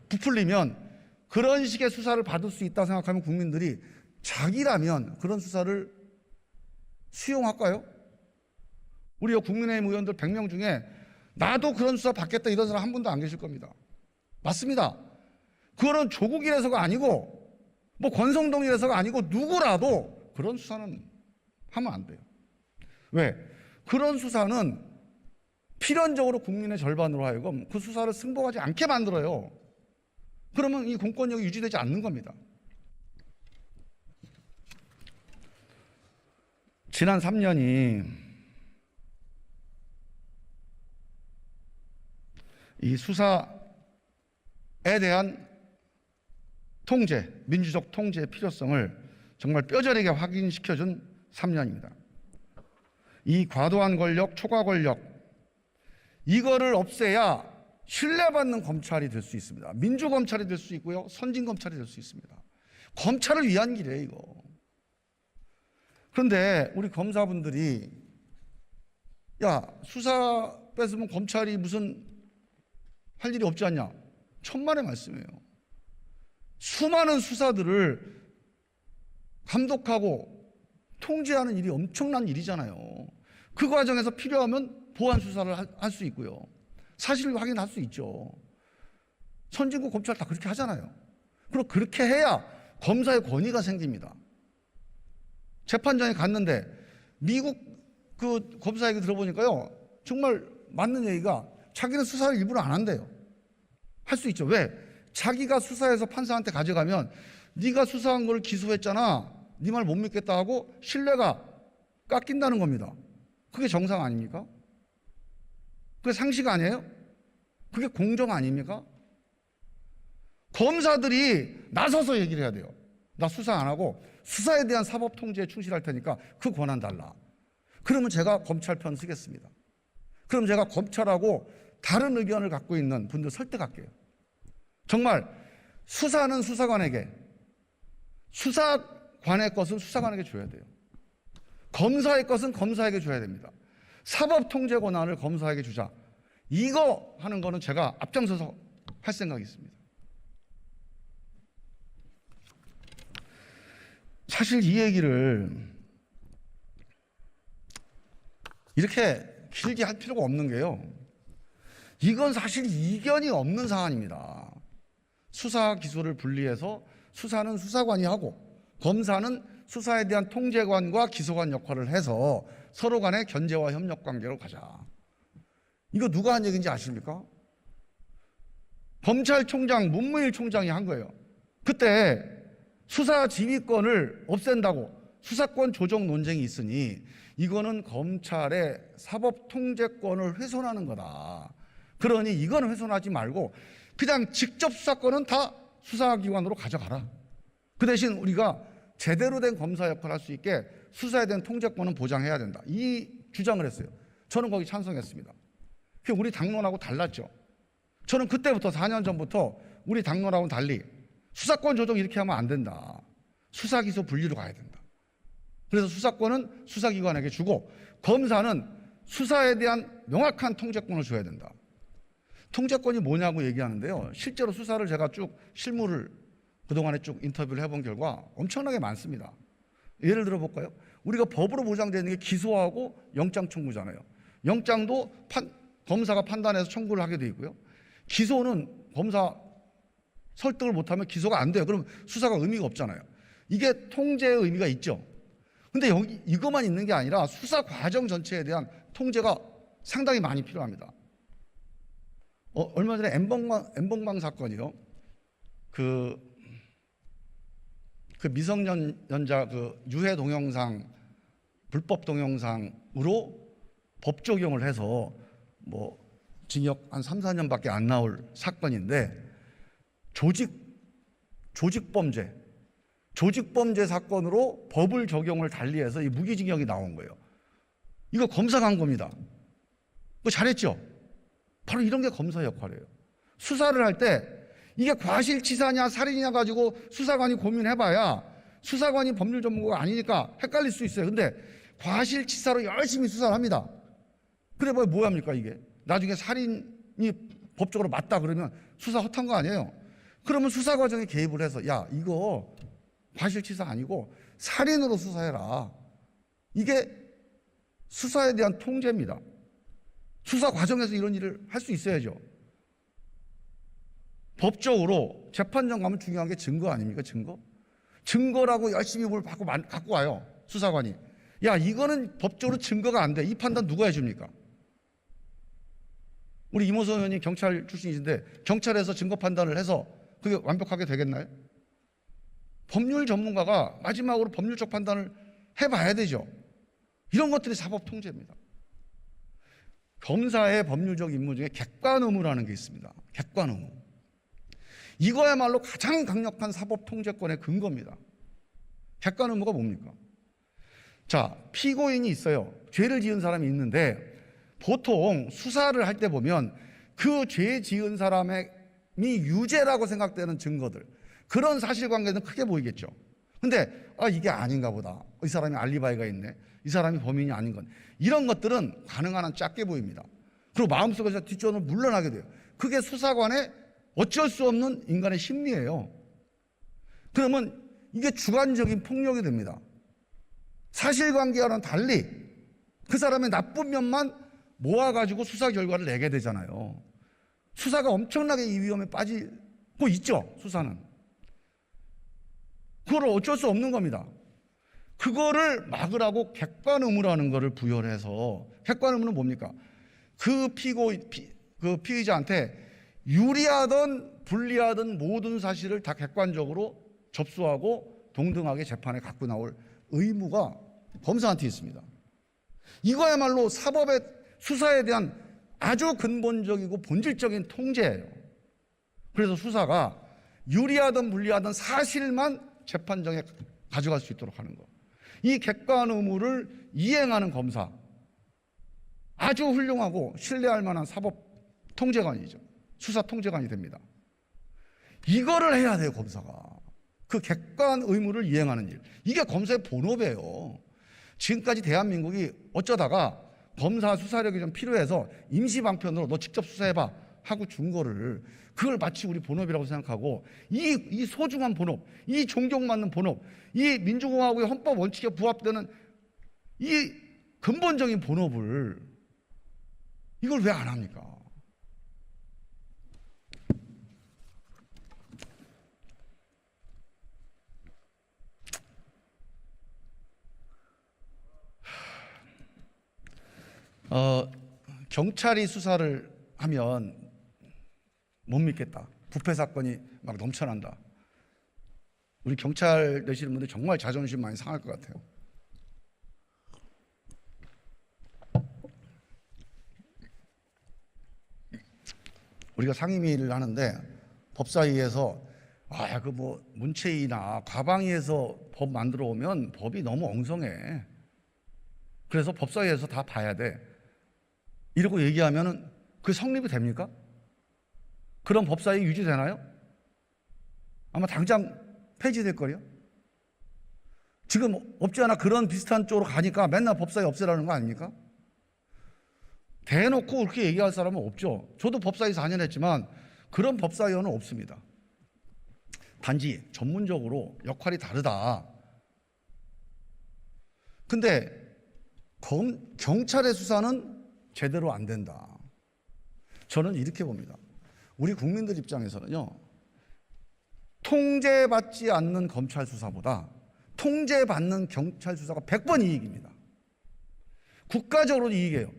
부풀리면 그런 식의 수사를 받을 수 있다고 생각하면 국민들이 자기라면 그런 수사를 수용할까요? 우리 국민의힘 의원들 100명 중에 나도 그런 수사 받겠다 이런 사람 한 분도 안 계실 겁니다. 맞습니다. 그거는 조국이라서가 아니고 뭐 권성동이라서가 아니고 누구라도 그런 수사는 하면 안 돼요. 왜? 그런 수사는 필연적으로 국민의 절반으로 하여금 그 수사를 승복하지 않게 만들어요. 그러면 이 공권력이 유지되지 않는 겁니다. 지난 3년이 이 수사에 대한 통제, 민주적 통제의 필요성을 정말 뼈저리게 확인시켜준 3년입니다. 이 과도한 권력, 초과 권력, 이거를 없애야 신뢰받는 검찰이 될 수 있습니다. 민주검찰이 될 수 있고요, 선진검찰이 될 수 있습니다. 검찰을 위한 길이에요, 이거. 그런데 우리 검사분들이 수사 뺏으면 검찰이 무슨 할 일이 없지 않냐? 천만의 말씀이에요. 수많은 수사들을 감독하고 통제하는 일이 엄청난 일이잖아요. 그 과정에서 필요하면 보완 수사를 할 수 있고요. 사실 확인할 수 있죠. 선진국 검찰 다 그렇게 하잖아요. 그럼 그렇게 해야 검사의 권위가 생깁니다. 재판장에 갔는데 미국 그 검사 얘기 들어보니까요, 정말 맞는 얘기가 자기는 수사를 일부러 안 한대요. 할 수 있죠. 왜? 자기가 수사해서 판사한테 가져가면 네가 수사한 걸 기소했잖아, 네 말 못 믿겠다 하고 신뢰가 깎인다는 겁니다. 그게 정상 아닙니까? 그게 상식 아니에요? 그게 공정 아닙니까? 검사들이 나서서 얘기를 해야 돼요. 나 수사 안 하고 수사에 대한 사법 통제에 충실할 테니까 그 권한 달라. 그러면 제가 검찰 편 쓰겠습니다. 그럼 제가 검찰하고 다른 의견을 갖고 있는 분들 설득할게요. 정말 수사는 수사관에게, 수사관의 것은 수사관에게 줘야 돼요. 검사의 것은 검사에게 줘야 됩니다. 사법 통제 권한을 검사에게 주자. 이거 하는 거는 제가 앞장서서 할 생각이 있습니다. 사실 이 얘기를 이렇게 길게 할 필요가 없는 게요, 이건 사실 이견이 없는 사안입니다. 수사 기소를 분리해서 수사는 수사관이 하고 검사는 수사에 대한 통제관과 기소관 역할을 해서 서로 간의 견제와 협력 관계로 가자. 이거 누가 한 얘기인지 아십니까? 검찰총장 문무일 총장이 한 거예요. 그때 수사 지휘권을 없앤다고 수사권 조정 논쟁이 있으니 이거는 검찰의 사법 통제권을 훼손하는 거다. 그러니 이거는 훼손하지 말고 그냥 직접 수사권은 다 수사기관으로 가져가라. 그 대신 우리가 제대로 된 검사 역할을 할 수 있게 수사에 대한 통제권은 보장해야 된다. 이 주장을 했어요. 저는 거기 찬성했습니다. 그게 우리 당론하고 달랐죠. 저는 그때부터 4년 전부터 우리 당론하고는 달리 수사권 조정 이렇게 하면 안 된다. 수사 기소 분리로 가야 된다. 그래서 수사권은 수사기관에게 주고 검사는 수사에 대한 명확한 통제권을 줘야 된다. 통제권이 뭐냐고 얘기하는데요, 실제로 수사를 제가 쭉 실무를 그동안에 쭉 인터뷰를 해본 결과 엄청나게 많습니다. 예를 들어 볼까요? 우리가 법으로 보장되는 게 기소하고 영장 청구잖아요. 영장도 검사가 판단해서 청구를 하게 돼 있고요. 기소는 검사 설득을 못하면 기소가 안 돼요. 그럼 수사가 의미가 없잖아요. 이게 통제의 의미가 있죠. 근데 여기 이것만 있는 게 아니라 수사 과정 전체에 대한 통제가 상당히 많이 필요합니다. 얼마 전에 엠번방 사건이요. 그 미성년자 유해 동영상, 불법 동영상으로 법 적용을 해서 뭐 징역 한 3, 4년밖에 안 나올 사건인데 조직범죄 사건으로 법을 적용을 달리해서 이 무기징역이 나온 거예요. 이거 검사가 한 겁니다. 그거 잘했죠? 바로 이런 게 검사 역할이에요. 수사를 할 때 이게 과실치사냐 살인이냐 가지고 수사관이 고민해봐야 수사관이 법률 전문가가 아니니까 헷갈릴 수 있어요. 근데 과실치사로 열심히 수사를 합니다. 그래 봐야 뭐합니까 이게? 나중에 살인이 법적으로 맞다 그러면 수사 허탄 거 아니에요? 그러면 수사 과정에 개입을 해서 야 이거 과실치사 아니고 살인으로 수사해라. 이게 수사에 대한 통제입니다. 수사 과정에서 이런 일을 할 수 있어야죠. 법적으로 재판장 가면 중요한 게 증거 아닙니까? 증거라고 열심히 뭘 갖고 와요. 수사관이. 야 이거는 법적으로 증거가 안 돼. 이 판단 누가 해줍니까? 우리 이모선 의원님 경찰 출신이신데 경찰에서 증거 판단을 해서 그게 완벽하게 되겠나요? 법률 전문가가 마지막으로 법률적 판단을 해봐야 되죠. 이런 것들이 사법 통제입니다. 검사의 법률적 임무 중에 객관 의무라는 게 있습니다. 객관 의무. 이거야말로 가장 강력한 사법 통제권의 근거입니다. 객관 의무가 뭡니까? 자, 피고인이 있어요. 죄를 지은 사람이 있는데 보통 수사를 할 때 보면 그 죄 지은 사람이 유죄라고 생각되는 증거들, 그런 사실관계는 크게 보이겠죠. 근데 이게 아닌가 보다. 이 사람이 알리바이가 있네. 이 사람이 범인이 아닌 건. 이런 것들은 가능한 한 작게 보입니다. 그리고 마음속에서 뒷전으로 물러나게 돼요. 그게 수사관의 어쩔 수 없는 인간의 심리예요. 그러면 이게 주관적인 폭력이 됩니다. 사실관계와는 달리 그 사람의 나쁜 면만 모아가지고 수사 결과를 내게 되잖아요. 수사가 엄청나게 이 위험에 빠질 그거 있죠, 수사는. 그걸 어쩔 수 없는 겁니다. 그거를 막으라고 객관 의무라는 거를 부여를 해서, 객관 의무는 뭡니까? 그 피의자한테 유리하든 불리하든 모든 사실을 다 객관적으로 접수하고 동등하게 재판에 갖고 나올 의무가 검사한테 있습니다. 이거야말로 사법의 수사에 대한 아주 근본적이고 본질적인 통제예요. 그래서 수사가 유리하든 불리하든 사실만 재판정에 가져갈 수 있도록 하는 거. 이 객관 의무를 이행하는 검사, 아주 훌륭하고 신뢰할 만한 사법 통제관이죠. 수사 통제관이 됩니다. 이거를 해야 돼요, 검사가. 그 객관 의무를 이행하는 일. 이게 검사의 본업이에요. 지금까지 대한민국이 어쩌다가 검사 수사력이 좀 필요해서 임시방편으로 너 직접 수사해봐 하고 준 거를, 그걸 마치 우리 본업이라고 생각하고, 이 소중한 본업, 이 존경받는 본업, 이 민주공화국의 헌법 원칙에 부합되는 이 근본적인 본업을 이걸 왜 안 합니까? 경찰이 수사를 하면 못 믿겠다. 부패 사건이 막 넘쳐난다. 우리 경찰 되시는 분들 정말 자존심 많이 상할 것 같아요. 우리가 상임위를 하는데 법사위에서 그 뭐 문체위나 과방위에서 법 만들어 오면 법이 너무 엉성해. 그래서 법사위에서 다 봐야 돼. 이러고 얘기하면은 그게 성립이 됩니까? 그런 법사위 유지되나요? 아마 당장 폐지될 거요. 지금 없지 않아 그런 비슷한 쪽으로 가니까 맨날 법사위 없애라는 거 아닙니까? 대놓고 그렇게 얘기할 사람은 없죠. 저도 법사위 4년 했지만 그런 법사위원은 없습니다. 단지 전문적으로 역할이 다르다. 근데 경찰의 수사는 제대로 안 된다. 저는 이렇게 봅니다. 우리 국민들 입장에서는요, 통제받지 않는 검찰 수사보다 통제받는 경찰 수사가 100번 이익입니다. 국가적으로도 이익이에요.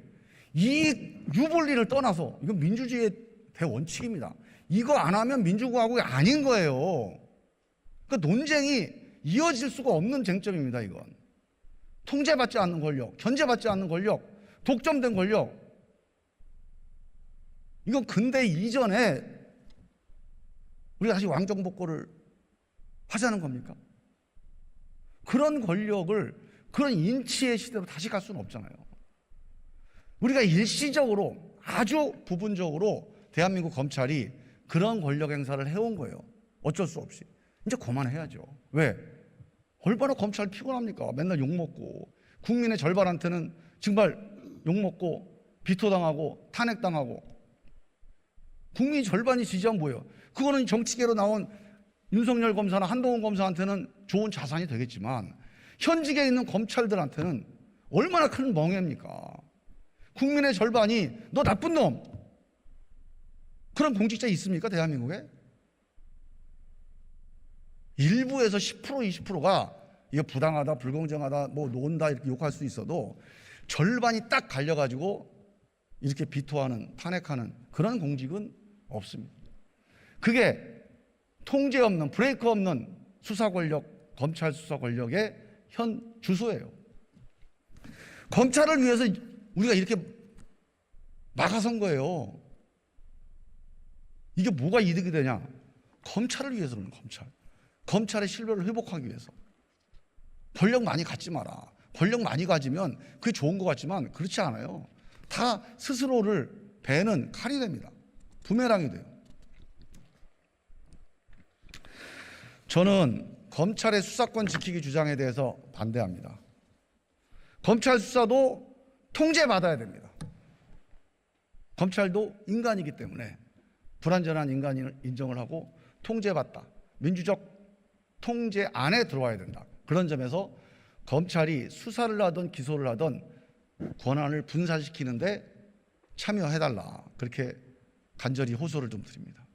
이익 유불리를 떠나서 이건 민주주의의 대원칙입니다. 이거 안 하면 민주공화국이 아닌 거예요. 그러니까 논쟁이 이어질 수가 없는 쟁점입니다. 이건 통제받지 않는 권력, 견제받지 않는 권력, 독점된 권력, 이건 근대 이전에 우리가 다시 왕정복고를 하자는 겁니까? 그런 권력을, 그런 인치의 시대로 다시 갈 수는 없잖아요. 우리가 일시적으로, 아주 부분적으로 대한민국 검찰이 그런 권력 행사를 해온 거예요. 어쩔 수 없이. 이제 그만해야죠. 왜? 얼마나 검찰 피곤합니까? 맨날 욕먹고, 국민의 절반한테는 정말 욕먹고 비토당하고 탄핵당하고, 국민이 절반이 지지하면 뭐예요? 그거는 정치계로 나온 윤석열 검사나 한동훈 검사한테는 좋은 자산이 되겠지만 현직에 있는 검찰들한테는 얼마나 큰 멍해입니까? 국민의 절반이 너 나쁜 놈, 그런 공직자 있습니까? 대한민국에? 일부에서 10% 20%가 이게 부당하다, 불공정하다, 뭐 논다 이렇게 욕할 수 있어도 절반이 딱 갈려가지고 이렇게 비토하는, 탄핵하는 그런 공직은 없습니다. 그게 통제 없는, 브레이크 없는 수사 권력, 검찰 수사 권력의 현 주소예요. 검찰을 위해서 우리가 이렇게 나가선 거예요. 이게 뭐가 이득이 되냐? 검찰을 위해서 그러는, 검찰의 신뢰를 회복하기 위해서. 권력 많이 갖지 마라. 권력 많이 가지면 그게 좋은 것 같지만 그렇지 않아요. 다 스스로를 베는 칼이 됩니다. 부메랑이 돼요. 저는 검찰의 수사권 지키기 주장에 대해서 반대합니다. 검찰 수사도 통제받아야 됩니다. 검찰도 인간이기 때문에 불완전한 인간을 인정을 하고 통제받다, 민주적 통제 안에 들어와야 된다. 그런 점에서 검찰이 수사를 하든 기소를 하든 권한을 분산시키는데 참여해달라, 그렇게 간절히 호소를 좀 드립니다.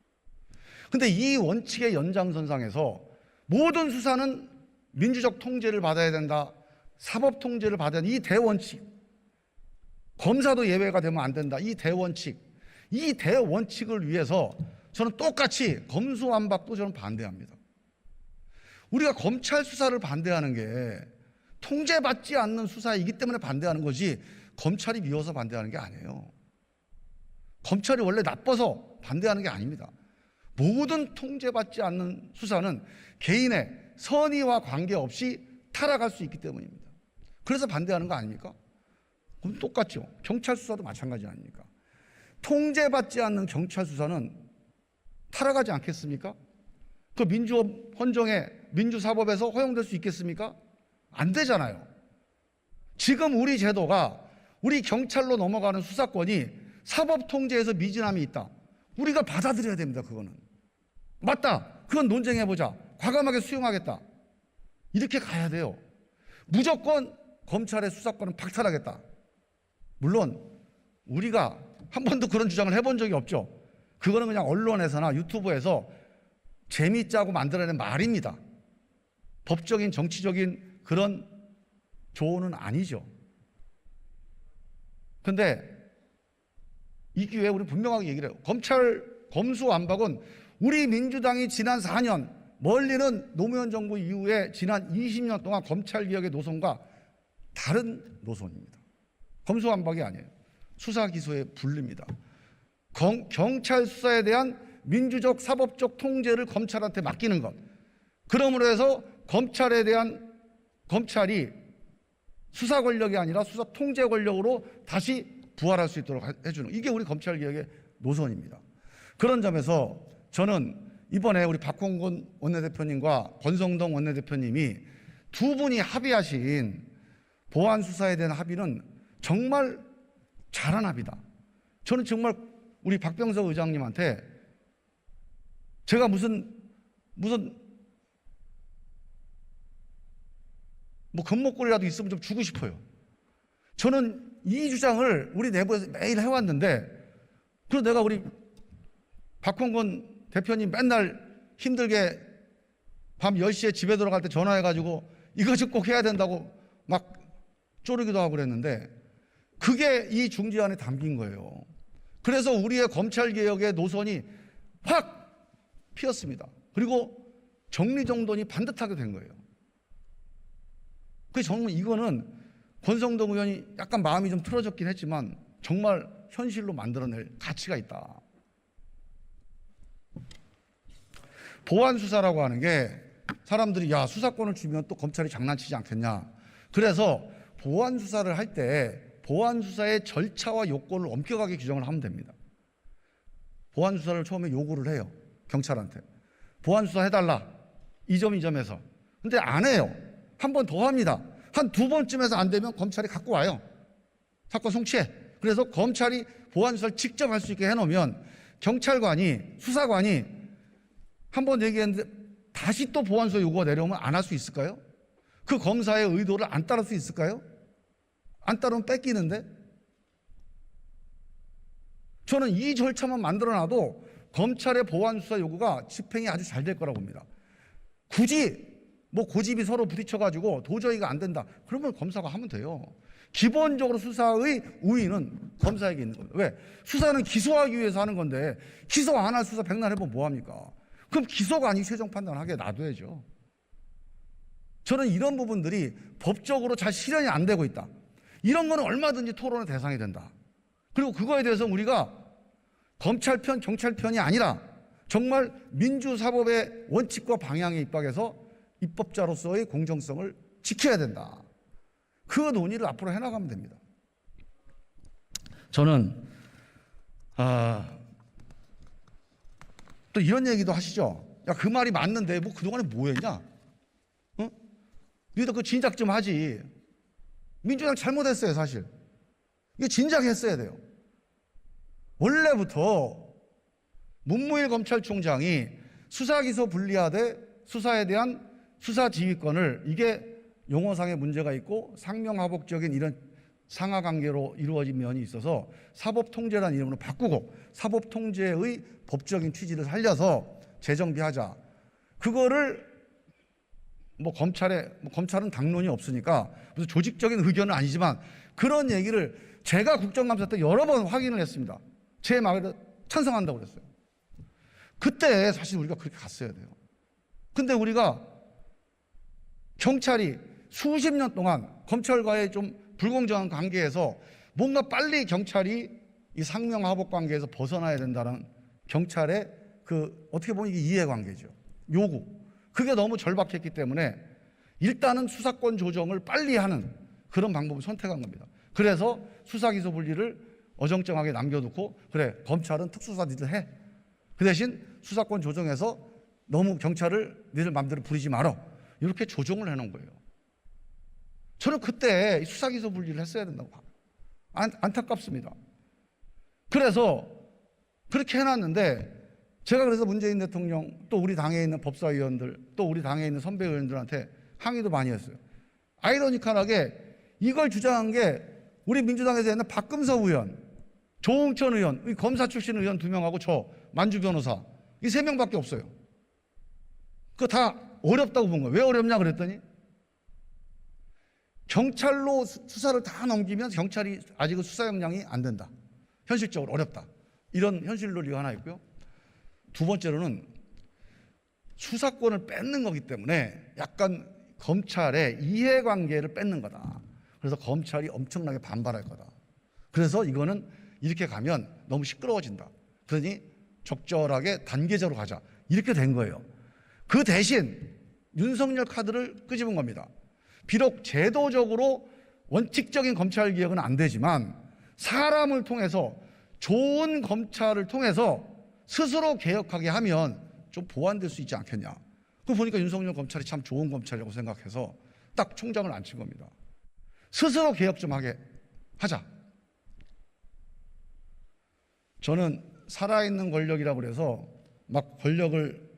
근데 이 원칙의 연장선상에서 모든 수사는 민주적 통제를 받아야 된다, 사법 통제를 받아야 된다, 이 대원칙, 검사도 예외가 되면 안 된다, 이 대원칙을 위해서 저는 똑같이 검수완박도 저는 반대합니다. 우리가 검찰 수사를 반대하는 게 통제받지 않는 수사이기 때문에 반대하는 거지 검찰이 미워서 반대하는 게 아니에요. 검찰이 원래 나빠서 반대하는 게 아닙니다. 모든 통제받지 않는 수사는 개인의 선의와 관계없이 타락할 수 있기 때문입니다. 그래서 반대하는 거 아닙니까? 그럼 똑같죠. 경찰 수사도 마찬가지 아닙니까? 통제받지 않는 경찰 수사는 타락하지 않겠습니까? 그 민주법 헌정에 민주사법에서 허용될 수 있겠습니까? 안 되잖아요. 지금 우리 제도가 우리 경찰로 넘어가는 수사권이 사법 통제에서 미진함이 있다. 우리가 받아들여야 됩니다. 그거는. 맞다. 그건 논쟁해보자. 과감하게 수용하겠다. 이렇게 가야 돼요. 무조건 검찰의 수사권은 박탈하겠다. 물론 우리가 한 번도 그런 주장을 해본 적이 없죠. 그거는 그냥 언론에서나 유튜브에서 재미있자고 만들어낸 말입니다. 법적인 정치적인 그런 조언은 아니죠. 근데 이 기회에 우리 분명하게 얘기를 해요. 검찰 검수완박은 우리 민주당이 지난 4년, 멀리는 노무현 정부 이후에 지난 20년 동안 검찰개혁의 노선과 다른 노선입니다. 검수완박이 아니에요. 수사기소의 분리입니다. 경찰 수사에 대한 민주적 사법적 통제를 검찰한테 맡기는 것, 그러므로 해서 검찰이 수사 권력이 아니라 수사 통제 권력으로 다시 부활할 수 있도록 해주는, 이게 우리 검찰개혁의 노선입니다. 그런 점에서 저는 이번에 우리 박홍근 원내대표님과 권성동 원내대표님이 두 분이 합의하신 보안수사에 대한 합의는 정말 잘한 합의다. 저는 정말 우리 박병석 의장님한테 제가 무슨 뭐 금목걸이라도 있으면 좀 주고 싶어요. 저는 이 주장을 우리 내부에서 매일 해왔는데, 그래서 내가 우리 박홍근 대표님 맨날 힘들게 밤 10시에 집에 들어갈 때 전화해가지고 이거 좀 꼭 해야 된다고 막 쪼르기도 하고 그랬는데, 그게 이 중지안에 담긴 거예요. 그래서 우리의 검찰개혁의 노선이 확 피었습니다. 그리고 정리정돈이 반듯하게 된 거예요. 그래서 정말 이거는 권성동 의원이 약간 마음이 좀 틀어졌긴 했지만 정말 현실로 만들어낼 가치가 있다. 보안수사라고 하는 게 사람들이 야, 수사권을 주면 또 검찰이 장난치지 않겠냐. 그래서 보안수사를 할 때 보안수사의 절차와 요건을 엄격하게 규정을 하면 됩니다. 보안수사를 처음에 요구를 해요. 경찰한테. 보안수사 해달라. 이 점에서. 근데 안 해요. 한 번 더 합니다. 한 두 번쯤에서 안 되면 검찰이 갖고 와요. 사건 송치해. 그래서 검찰이 보안수사를 직접 할 수 있게 해놓으면 경찰관이, 수사관이 한 번 얘기했는데 다시 또 보안수사 요구가 내려오면 안 할 수 있을까요? 그 검사의 의도를 안 따를 수 있을까요? 안 따르면 뺏기는데? 저는 이 절차만 만들어놔도 검찰의 보안수사 요구가 집행이 아주 잘 될 거라고 봅니다. 굳이 뭐 고집이 서로 부딪혀가지고 도저히가 안 된다. 그러면 검사가 하면 돼요. 기본적으로 수사의 우위는 검사에게 있는 거예요. 왜? 수사는 기소하기 위해서 하는 건데 기소 안 할 수사 백날 해보면 뭐합니까? 그럼 기소가 아니고 최종 판단하게 놔둬야죠. 저는 이런 부분들이 법적으로 잘 실현이 안 되고 있다. 이런 거는 얼마든지 토론의 대상이 된다. 그리고 그거에 대해서 우리가 검찰 편, 경찰 편이 아니라 정말 민주사법의 원칙과 방향에 입각해서 입법자로서의 공정성을 지켜야 된다. 그 논의를 앞으로 해나가면 됩니다. 저는 또 이런 얘기도 하시죠. 야, 그 말이 맞는데 뭐 그동안에 뭐 했냐? 어? 너희들 그 진작 좀 하지. 민주당 잘못했어요, 사실. 이게 진작 했어야 돼요. 원래부터 문무일 검찰총장이 수사기소 분리하되 수사에 대한 수사 지휘권을, 이게 용어상의 문제가 있고 상명하복적인 이런 상하관계로 이루어진 면이 있어서 사법통제라는 이름으로 바꾸고 사법통제의 법적인 취지를 살려서 재정비하자. 그거를 검찰은 당론이 없으니까 무슨 조직적인 의견은 아니지만 그런 얘기를 제가 국정감사 때 여러 번 확인을 했습니다. 제 말을 찬성한다고 그랬어요. 그때 사실 우리가 그렇게 갔어야 돼요. 근데 우리가 경찰이 수십 년 동안 검찰과의 좀 불공정한 관계에서 뭔가 빨리 경찰이 이 상명하복 관계에서 벗어나야 된다는 경찰의 어떻게 보면 이게 이해관계죠. 요구. 그게 너무 절박했기 때문에 일단은 수사권 조정을 빨리 하는 그런 방법을 선택한 겁니다. 그래서 수사기소 분리를 어정쩡하게 남겨두고 그래 검찰은 특수수사 니들 해. 그 대신 수사권 조정해서 너무 경찰을 니들 마음대로 부리지 말어. 이렇게 조정을 해놓은 거예요. 저는 그때 수사기소 분리를 했어야 된다고 봐요. 안타깝습니다. 그래서 그렇게 해놨는데 제가 그래서 문재인 대통령 또 우리 당에 있는 법사위원들 또 우리 당에 있는 선배 의원들한테 항의도 많이 했어요. 아이러니컬하게 이걸 주장한 게 우리 민주당에서 있는 박금서 의원, 조홍천 의원, 검사 출신 의원 2명하고 저 만주 변호사 이 3명밖에 없어요. 그거 다 어렵다고 본 거예요. 왜 어렵냐 그랬더니 경찰로 수사를 다 넘기면 경찰이 아직은 수사 역량이 안 된다. 현실적으로 어렵다. 이런 현실 논리가 하나 있고요. 두 번째로는 수사권을 뺏는 거기 때문에 약간 검찰의 이해관계를 뺏는 거다. 그래서 검찰이 엄청나게 반발할 거다. 그래서 이거는 이렇게 가면 너무 시끄러워진다. 그러니 적절하게 단계적으로 가자. 이렇게 된 거예요. 그 대신 윤석열 카드를 끄집은 겁니다. 비록 제도적으로 원칙적인 검찰 개혁은 안 되지만 사람을 통해서 좋은 검찰을 통해서 스스로 개혁하게 하면 좀 보완될 수 있지 않겠냐. 그거 보니까 윤석열 검찰이 참 좋은 검찰이라고 생각해서 딱 총장을 앉힌 겁니다. 스스로 개혁 좀 하자. 저는 살아있는 권력이라고 그래서 막 권력을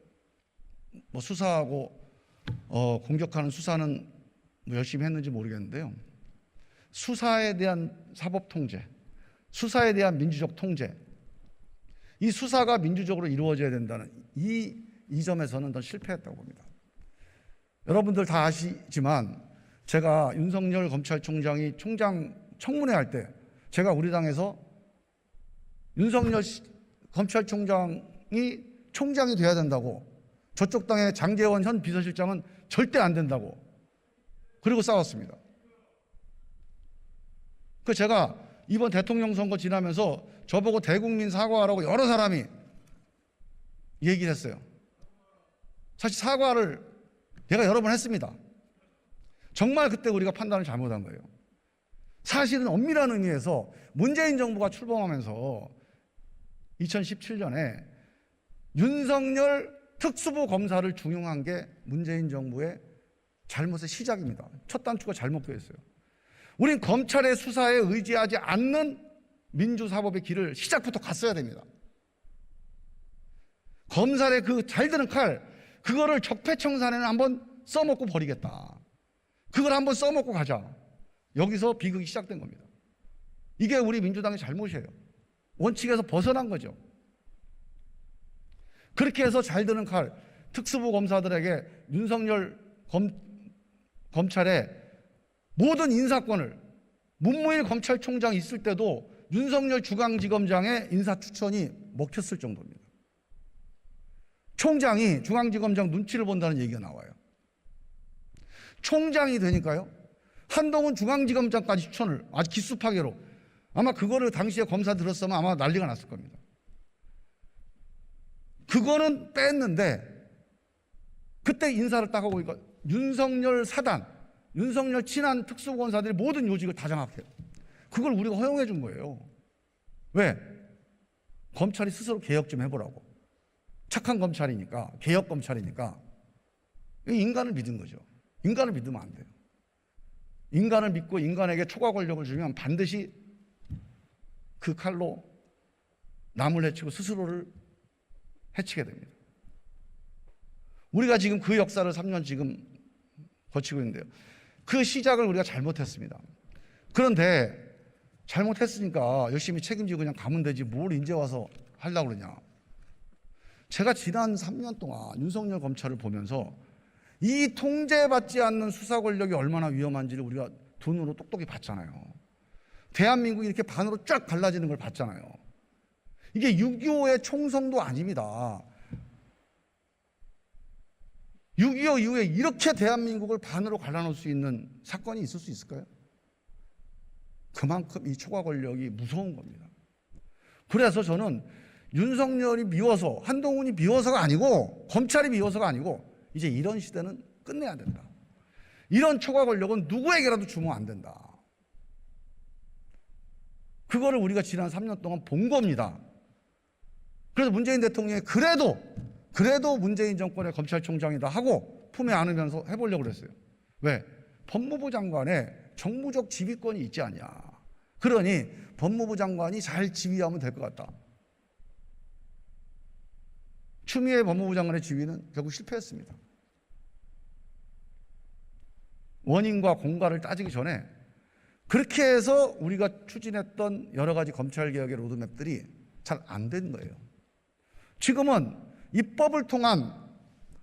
수사하고 공격하는 수사는 열심히 했는지 모르겠는데요. 수사에 대한 사법 통제, 수사에 대한 민주적 통제, 이 수사가 민주적으로 이루어져야 된다는 이 점에서는 더 실패했다고 봅니다. 여러분들 다 아시지만 제가 윤석열 검찰총장이 총장 청문회 할 때 제가 우리 당에서 윤석열 검찰총장이 총장이 돼야 된다고, 저쪽 당의 장제원 현 비서실장은 절대 안 된다고, 그리고 싸웠습니다. 그 제가 이번 대통령 선거 지나면서 저보고 대국민 사과하라고 여러 사람이 얘기를 했어요. 사실 사과를 내가 여러 번 했습니다. 정말 그때 우리가 판단을 잘못한 거예요. 사실은 엄밀한 의미에서 문재인 정부가 출범하면서 2017년에 윤석열 특수부 검사를 중용한 게 문재인 정부의 잘못의 시작입니다. 첫 단추가 잘못 껴있어요. 우린 검찰의 수사에 의지하지 않는 민주사법의 길을 시작부터 갔어야 됩니다. 검찰의 그 잘 드는 칼, 그거를 적폐청산에는 한번 써먹고 버리겠다. 그걸 한번 써먹고 가자. 여기서 비극이 시작된 겁니다. 이게 우리 민주당의 잘못이에요. 원칙에서 벗어난 거죠. 그렇게 해서 잘 드는 칼, 특수부 검사들에게 윤석열 검찰의 모든 인사권을, 문무일 검찰총장 있을 때도 윤석열 중앙지검장의 인사 추천이 먹혔을 정도입니다. 총장이 중앙지검장 눈치를 본다는 얘기가 나와요. 총장이 되니까요, 한동훈 중앙지검장까지 추천을 아주 기습하게로, 아마 그거를 당시에 검사 들었으면 아마 난리가 났을 겁니다. 그거는 뺐는데 그때 인사를 딱 하고 보니까 윤석열 사단, 윤석열 친한 특수검사들이 모든 요직을 다 장악해요. 그걸 우리가 허용해 준 거예요. 왜? 검찰이 스스로 개혁 좀 해보라고. 착한 검찰이니까, 개혁 검찰이니까. 인간을 믿은 거죠. 인간을 믿으면 안 돼요. 인간을 믿고 인간에게 초과 권력을 주면 반드시 그 칼로 남을 해치고 스스로를 해치게 됩니다. 우리가 지금 그 역사를 3년 지금 거치고 있는데요. 그 시작을 우리가 잘못했습니다. 그런데 잘못했으니까 열심히 책임지고 그냥 가면 되지 뭘 이제 와서 하려고 그러냐. 제가 지난 3년 동안 윤석열 검찰을 보면서 이 통제받지 않는 수사 권력이 얼마나 위험한지를 우리가 두 눈으로 똑똑히 봤잖아요. 대한민국이 이렇게 반으로 쫙 갈라지는 걸 봤잖아요. 이게 6.25의 총성도 아닙니다. 6.25 이후에 이렇게 대한민국을 반으로 갈라놓을 수 있는 사건이 있을 수 있을까요? 그만큼 이 초과 권력이 무서운 겁니다. 그래서 저는 윤석열이 미워서, 한동훈이 미워서가 아니고, 검찰이 미워서가 아니고, 이제 이런 시대는 끝내야 된다. 이런 초과 권력은 누구에게라도 주면 안 된다. 그거를 우리가 지난 3년 동안 본 겁니다. 그래서 문재인 대통령이 그래도 문재인 정권의 검찰총장이다 하고 품에 안으면서 해보려고 그랬어요. 왜? 법무부 장관의 정무적 지휘권이 있지 않냐. 그러니 법무부 장관이 잘 지휘하면 될 것 같다. 추미애 법무부 장관의 지휘는 결국 실패했습니다. 원인과 공과를 따지기 전에 그렇게 해서 우리가 추진했던 여러 가지 검찰개혁의 로드맵들이 잘 안 된 거예요. 지금은 입법을 통한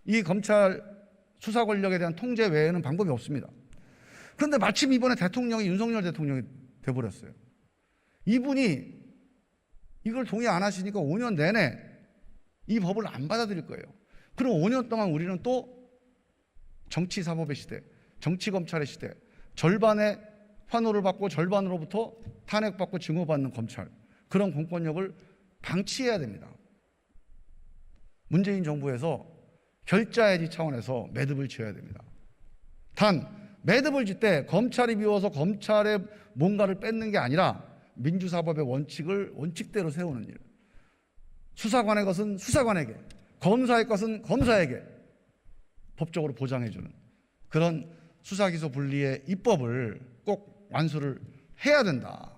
이 검찰 수사 권력에 대한 통제 외에는 방법이 없습니다. 그런데 마침 이번에 대통령이 윤석열 대통령이 돼버렸어요. 이분이 이걸 동의 안 하시니까 5년 내내 이 법을 안 받아들일 거예요. 그럼 5년 동안 우리는 또 정치사법의 시대, 정치검찰의 시대, 절반의 환호를 받고 절반으로부터 탄핵받고 증오받는 검찰, 그런 공권력을 방치해야 됩니다. 문재인 정부에서 결자해지 차원에서 매듭을 지어야 됩니다. 단 매듭을 짓 때 검찰이 비워서 검찰의 뭔가를 뺏는 게 아니라 민주사법의 원칙을 원칙대로 세우는 일, 수사관의 것은 수사관에게, 검사의 것은 검사에게 법적으로 보장해주는 그런 수사기소 분리의 입법을 꼭 완수를 해야 된다.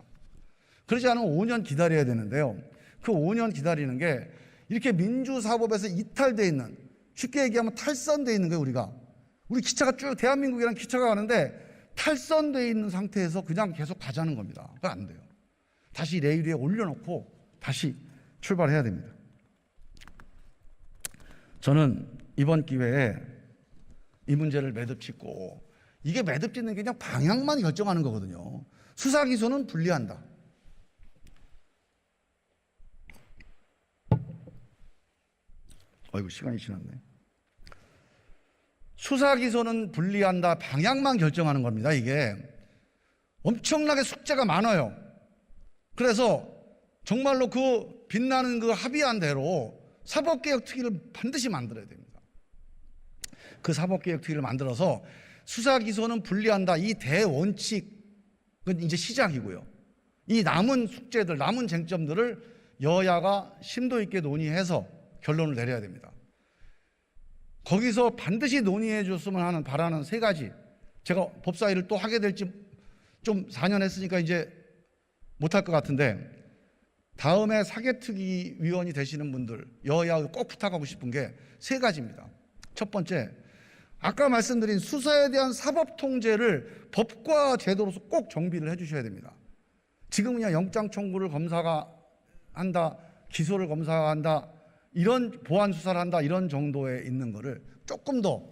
그러지 않으면 5년 기다려야 되는데요. 그 5년 기다리는 게 이렇게 민주사법에서 이탈되어 있는, 쉽게 얘기하면 탈선되어 있는 거예요. 우리 기차가 쭉 대한민국이란 기차가 가는데 탈선되어 있는 상태에서 그냥 계속 가자는 겁니다. 그거 안 돼요. 다시 레일 위에 올려놓고 다시 출발해야 됩니다. 저는 이번 기회에 이 문제를 매듭 짓고, 이게 매듭 짓는 게 그냥 방향만 결정하는 거거든요. 수사 기소는 분리한다. 어이구, 시간이 지났네. 수사 기소는 분리한다. 방향만 결정하는 겁니다. 이게 엄청나게 숙제가 많아요. 그래서 정말로 그 빛나는 그 합의한 대로 사법개혁특위를 반드시 만들어야 됩니다. 그 사법개혁특위를 만들어서 수사 기소는 분리한다. 이 대원칙은 이제 시작이고요. 이 남은 숙제들, 남은 쟁점들을 여야가 심도 있게 논의해서 결론을 내려야 됩니다. 거기서 반드시 논의해 줬으면 하는 바라는 세 가지, 제가 법사위를 또 하게 될지, 좀 4년 했으니까 이제 못할 것 같은데, 다음에 사개특위 위원이 되시는 분들, 여야 꼭 부탁하고 싶은 게 세 가지입니다. 첫 번째, 아까 말씀드린 수사에 대한 사법 통제를 법과 제도로서 꼭 정비를 해 주셔야 됩니다. 지금 그냥 영장 청구를 검사가 한다, 기소를 검사가 한다, 이런 보안 수사를 한다, 이런 정도에 있는 거를 조금 더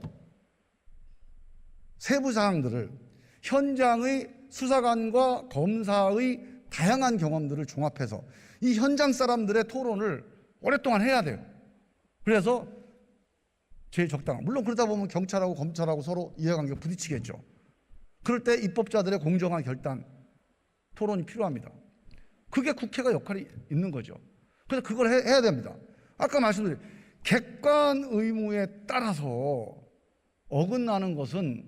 세부 사항들을, 현장의 수사관과 검사의 다양한 경험들을 종합해서 이 현장 사람들의 토론을 오랫동안 해야 돼요. 그래서 제일 적당한, 물론 그러다 보면 경찰하고 검찰하고 서로 이해관계가 부딪히겠죠. 그럴 때 입법자들의 공정한 결단, 토론이 필요합니다. 그게 국회가 역할이 있는 거죠. 그래서 그걸 해야 됩니다. 아까 말씀드린 객관 의무에 따라서 어긋나는 것은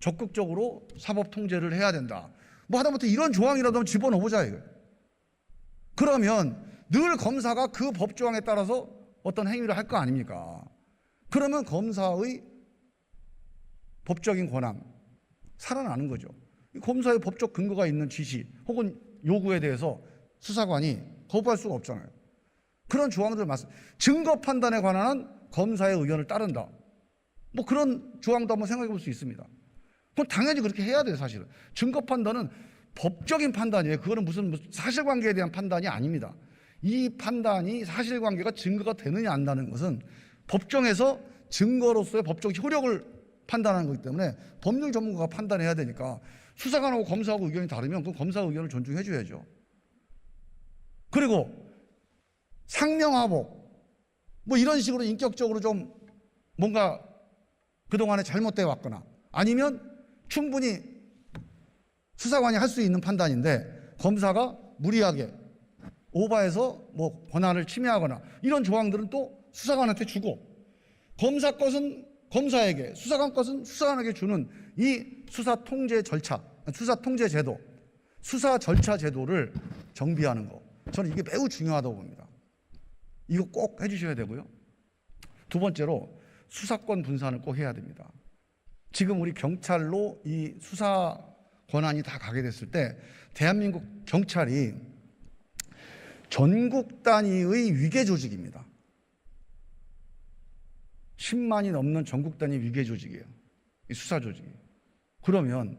적극적으로 사법 통제를 해야 된다. 뭐 하다못해 이런 조항이라도 집어넣어보자 이거예요. 그러면 늘 검사가 그 법조항에 따라서 어떤 행위를 할 거 아닙니까? 그러면 검사의 법적인 권한 살아나는 거죠. 검사의 법적 근거가 있는 지시 혹은 요구에 대해서 수사관이 거부할 수가 없잖아요. 그런 조항들을 증거 판단에 관한 검사의 의견을 따른다. 뭐 그런 조항도 한번 생각해 볼 수 있습니다. 그럼 당연히 그렇게 해야 돼요, 사실은. 증거 판단은 법적인 판단이에요. 그거는 무슨 사실관계에 대한 판단이 아닙니다. 이 판단이 사실관계가 증거가 되느냐 안 되는 것은 법정에서 증거로서의 법적 효력을 판단하는 거기 때문에 법률 전문가가 판단해야 되니까 수사관하고 검사하고 의견이 다르면 그 검사 의견을 존중해 줘야죠. 그리고 상명하복 뭐 이런 식으로 인격적으로 좀 뭔가 그동안에 잘못되어 왔거나 아니면 충분히 수사관이 할 수 있는 판단인데 검사가 무리하게 오바해서 뭐 권한을 침해하거나 이런 조항들은 또 수사관한테 주고 검사 것은 검사에게 수사관 것은 수사관에게 주는 이 수사 통제 절차, 수사 통제 제도, 수사 절차 제도를 정비하는 거 저는 이게 매우 중요하다고 봅니다. 이거 꼭 해주셔야 되고요. 두 번째로 수사권 분산을 꼭 해야 됩니다. 지금 우리 경찰로 이 수사 권한이 다 가게 됐을 때 대한민국 경찰이 전국 단위의 위계 조직입니다. 10만이 넘는 전국 단위 위계 조직이에요. 이 수사 조직이. 그러면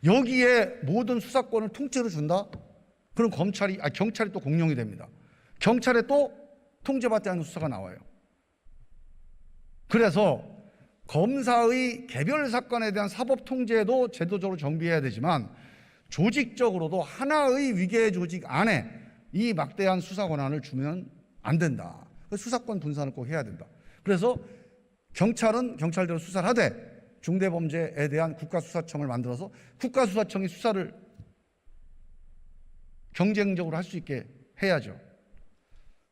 여기에 모든 수사권을 통째로 준다? 그럼 경찰이 또 공룡이 됩니다. 경찰에 또 통제받지 않는 수사가 나와요. 그래서 검사의 개별 사건에 대한 사법 통제도 제도적으로 정비해야 되지만 조직적으로도 하나의 위계 조직 안에 이 막대한 수사 권한을 주면 안 된다. 수사권 분산을 꼭 해야 된다. 그래서 경찰은 경찰대로 수사를 하되 중대범죄에 대한 국가수사청을 만들어서 국가수사청이 수사를 경쟁적으로 할 수 있게 해야죠.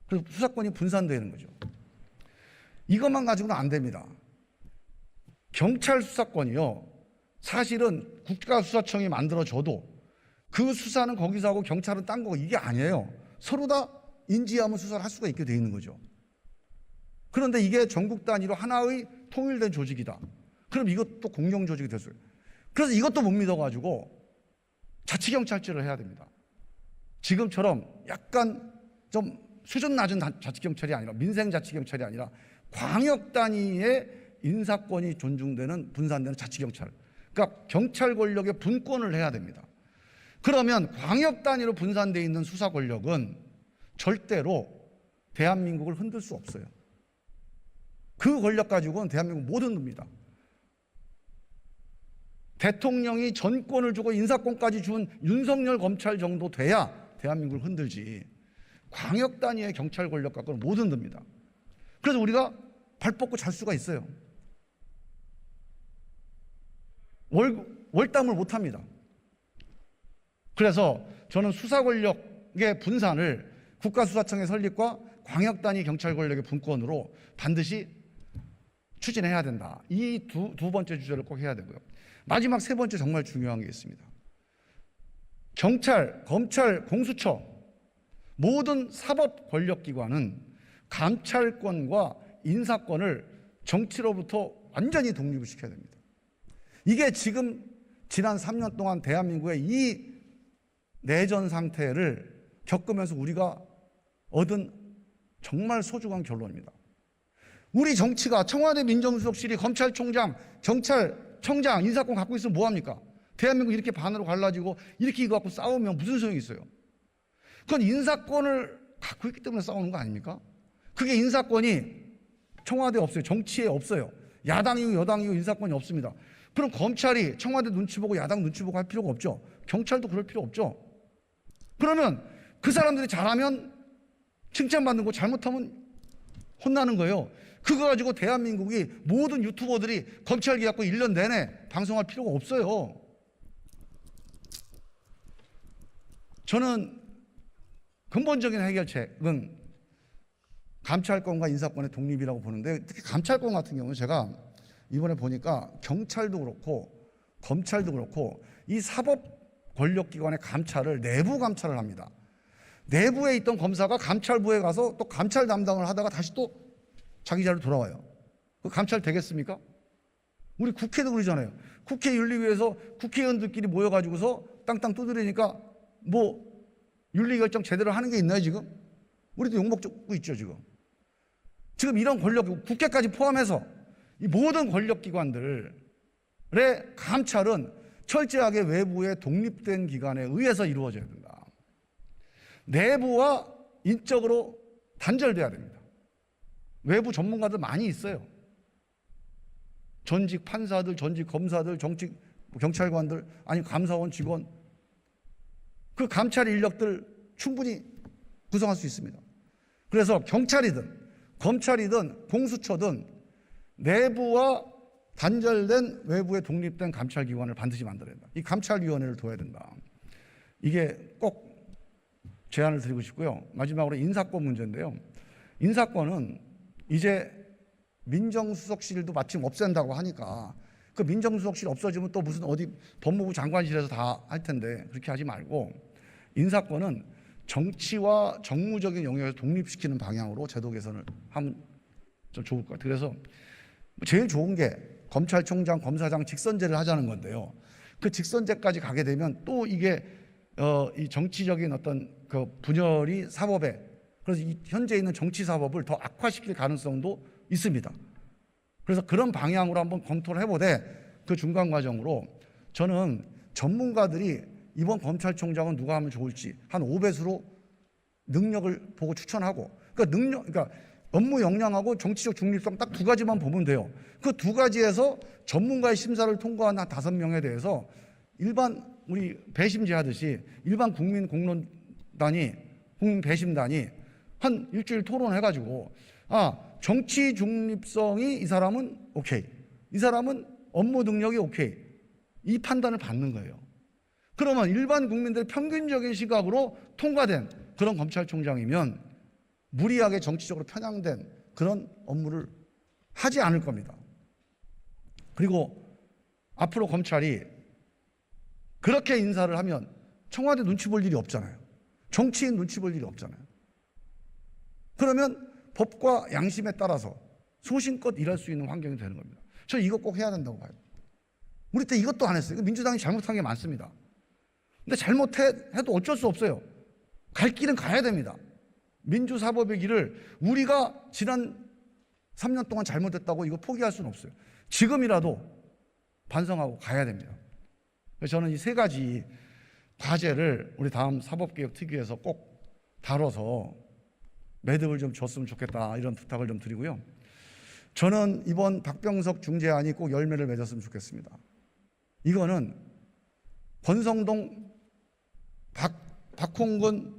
그래서 수사권이 분산되는 거죠. 이것만 가지고는 안 됩니다. 경찰 수사권이요. 사실은 국가수사청이 만들어져도 그 수사는 거기서 하고 경찰은 딴 거고 이게 아니에요. 서로 다 인지하면 수사를 할 수가 있게 돼 있는 거죠. 그런데 이게 전국 단위로 하나의 통일된 조직이다. 그럼 이것도 공룡 조직이 됐어요. 그래서 이것도 못 믿어가지고 자치경찰제를 해야 됩니다. 지금처럼 약간 좀 수준 낮은 자치경찰이 아니라 민생자치경찰이 아니라 광역 단위의 인사권이 존중되는 분산되는 자치경찰. 그러니까 경찰 권력의 분권을 해야 됩니다. 그러면 광역 단위로 분산되어 있는 수사 권력은 절대로 대한민국을 흔들 수 없어요. 그 권력 가지고는 대한민국 못 흔듭니다. 대통령이 전권을 주고 인사권까지 준 윤석열 검찰 정도 돼야 대한민국을 흔들지 광역 단위의 경찰 권력 갖고는 못 흔듭니다. 그래서 우리가 발 뻗고 잘 수가 있어요. 월담을 못 합니다. 그래서 저는 수사 권력의 분산을 국가수사청의 설립과 광역 단위 경찰 권력의 분권으로 반드시 추진해야 된다. 이 두 번째 주제를 꼭 해야 되고요. 마지막 세 번째 정말 중요한 게 있습니다. 경찰, 검찰, 공수처 모든 사법 권력기관은 감찰권과 인사권을 정치로부터 완전히 독립을 시켜야 됩니다. 이게 지금 지난 3년 동안 대한민국의 이 내전 상태를 겪으면서 우리가 얻은 정말 소중한 결론입니다. 우리 정치가 청와대 민정수석실이 검찰총장, 경찰청장 인사권 갖고 있으면 뭐합니까? 대한민국 이렇게 반으로 갈라지고 이렇게 이거 갖고 싸우면 무슨 소용이 있어요? 그건 인사권을 갖고 있기 때문에 싸우는 거 아닙니까? 그게 인사권이 청와대에 없어요. 정치에 없어요. 야당이고 여당이고 인사권이 없습니다. 그럼 검찰이 청와대 눈치 보고 야당 눈치 보고 할 필요가 없죠. 경찰도 그럴 필요 없죠. 그러면 그 사람들이 잘하면 칭찬받는 거 잘못하면 혼나는 거예요. 그거 가지고 대한민국이 모든 유튜버들이 검찰 갖고 1년 내내 방송할 필요가 없어요. 저는 근본적인 해결책은 감찰권과 인사권의 독립이라고 보는데 특히 감찰권 같은 경우는 제가 이번에 보니까 경찰도 그렇고 검찰도 그렇고 이 사법 권력기관의 감찰을 내부 감찰을 합니다. 내부에 있던 검사가 감찰부에 가서 또 감찰 담당을 하다가 다시 또 자기 자리로 돌아와요. 그 감찰 되겠습니까? 우리 국회도 그러잖아요. 국회 윤리위에서 국회의원들끼리 모여가지고서 땅땅 두드리니까 뭐 윤리 결정 제대로 하는 게 있나요 지금? 우리도 욕먹고 있죠 지금. 지금 이런 권력, 국회까지 포함해서 이 모든 권력기관들의 감찰은 철저하게 외부의 독립된 기관에 의해서 이루어져야 된다. 내부와 인적으로 단절돼야 됩니다. 외부 전문가들 많이 있어요. 전직 판사들, 전직 검사들, 전직 경찰관들, 아니 감사원 직원, 그 감찰 인력들 충분히 구성할 수 있습니다. 그래서 경찰이든 검찰이든 공수처든 내부와 단절된 외부의 독립된 감찰기관을 반드시 만들어야 된다. 이 감찰위원회를 둬야 된다. 이게 꼭 제안을 드리고 싶고요. 마지막으로 인사권 문제인데요. 인사권은 이제 민정수석실도 마침 없앤다고 하니까 그 민정수석실 없어지면 또 무슨 어디 법무부 장관실에서 다 할 텐데 그렇게 하지 말고 인사권은 정치와 정무적인 영역에서 독립시키는 방향으로 제도 개선을 하면 좀 좋을 것 같아요. 그래서 제일 좋은 게 검찰총장, 검사장 직선제를 하자는 건데요. 그 직선제까지 가게 되면 또 이게 이 정치적인 어떤 그 분열이 사법에, 그래서 이 현재 있는 정치 사법을 더 악화시킬 가능성도 있습니다. 그래서 그런 방향으로 한번 검토를 해보되 그 중간 과정으로 저는 전문가들이 이번 검찰총장은 누가 하면 좋을지 한 5배수로 능력을 보고 추천하고, 그러니까 업무 역량하고 정치적 중립성 딱 두 가지만 보면 돼요. 그 두 가지에서 전문가의 심사를 통과한 한 5명에 대해서 일반 우리 배심제 하듯이 일반 국민 공론단이, 국민 배심단이 한 일주일 토론해가지고 정치 중립성이 이 사람은 오케이, 이 사람은 업무 능력이 오케이, 이 판단을 받는 거예요. 그러면 일반 국민들의 평균적인 시각으로 통과된 그런 검찰총장이면 무리하게 정치적으로 편향된 그런 업무를 하지 않을 겁니다. 그리고 앞으로 검찰이 그렇게 인사를 하면 청와대 눈치 볼 일이 없잖아요. 정치인 눈치 볼 일이 없잖아요. 그러면 법과 양심에 따라서 소신껏 일할 수 있는 환경이 되는 겁니다. 저 이거 꼭 해야 된다고 봐요. 우리 때 이것도 안 했어요. 민주당이 잘못한 게 많습니다. 근데 잘못해도 어쩔 수 없어요. 갈 길은 가야 됩니다. 민주사법의 길을 우리가 지난 3년 동안 잘못했다고 이거 포기할 수는 없어요. 지금이라도 반성하고 가야 됩니다. 그래서 저는 이 세 가지 과제를 우리 다음 사법개혁특위에서 꼭 다뤄서 매듭을 좀 줬으면 좋겠다, 이런 부탁을 좀 드리고요. 저는 이번 박병석 중재안이 꼭 열매를 맺었으면 좋겠습니다. 이거는 권성동, 박홍근,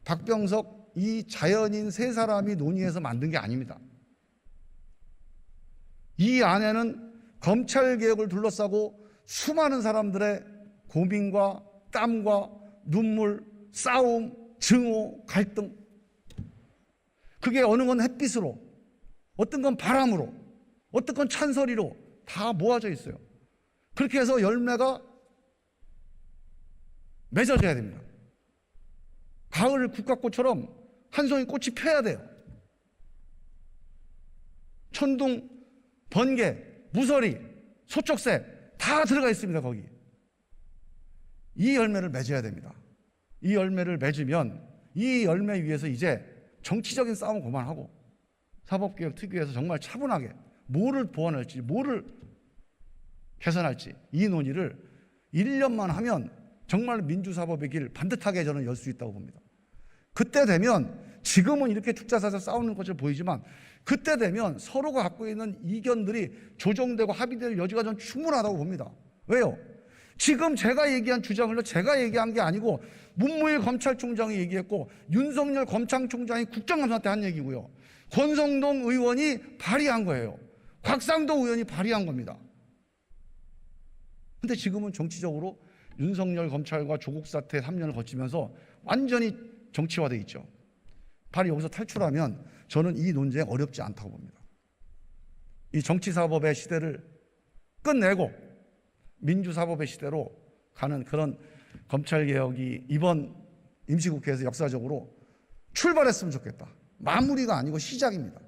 박병석 이 자연인 세 사람이 논의해서 만든 게 아닙니다. 이 안에는 검찰개혁을 둘러싸고 수많은 사람들의 고민과 땀과 눈물, 싸움, 증오, 갈등, 그게 어느 건 햇빛으로, 어떤 건 바람으로, 어떤 건 찬소리로 다 모아져 있어요. 그렇게 해서 열매가 맺어져야 됩니다. 가을 국화꽃처럼 한 송이 꽃이 펴야 돼요. 천둥, 번개, 무서리, 소쩍새 다 들어가 있습니다. 거기. 이 열매를 맺어야 됩니다. 이 열매를 맺으면 이 열매 위에서 이제 정치적인 싸움은 그만하고 사법개혁특위에서 정말 차분하게 뭐를 보완할지, 뭐를 개선할지 이 논의를 1년만 하면 정말 민주사법의 길 반듯하게 저는 열 수 있다고 봅니다. 그때 되면 지금은 이렇게 축자사자 싸우는 것처럼 보이지만 그때 되면 서로가 갖고 있는 이견들이 조정되고 합의될 여지가 전 충분하다고 봅니다. 왜요? 지금 제가 얘기한 주장을 제가 얘기한 게 아니고 문무일 검찰총장이 얘기했고 윤석열 검찰총장이 국정감사한테 한 얘기고요. 권성동 의원이 발의한 거예요. 곽상도 의원이 발의한 겁니다. 근데 지금은 정치적으로 윤석열 검찰과 조국 사태 3년을 거치면서 완전히 정치화되어 있죠. 바로 여기서 탈출하면 저는 이 논쟁 어렵지 않다고 봅니다. 이 정치사법의 시대를 끝내고 민주사법의 시대로 가는 그런 검찰개혁이 이번 임시국회에서 역사적으로 출발했으면 좋겠다. 마무리가 아니고 시작입니다.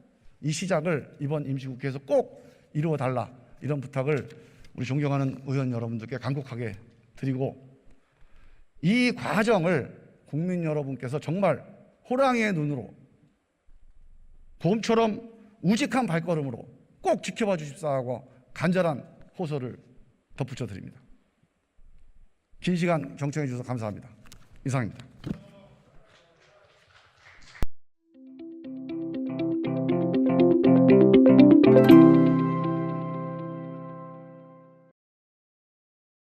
이 시작을 이번 임시국회에서 꼭 이루어달라, 이런 부탁을 우리 존경하는 의원 여러분들께 간곡하게 드리고, 이 과정을 국민 여러분께서 정말 호랑이의 눈으로 곰처럼 우직한 발걸음으로 꼭 지켜봐 주십사 하고 간절한 호소를 덧붙여 드립니다. 긴 시간 경청해 주셔서 감사합니다. 이상입니다.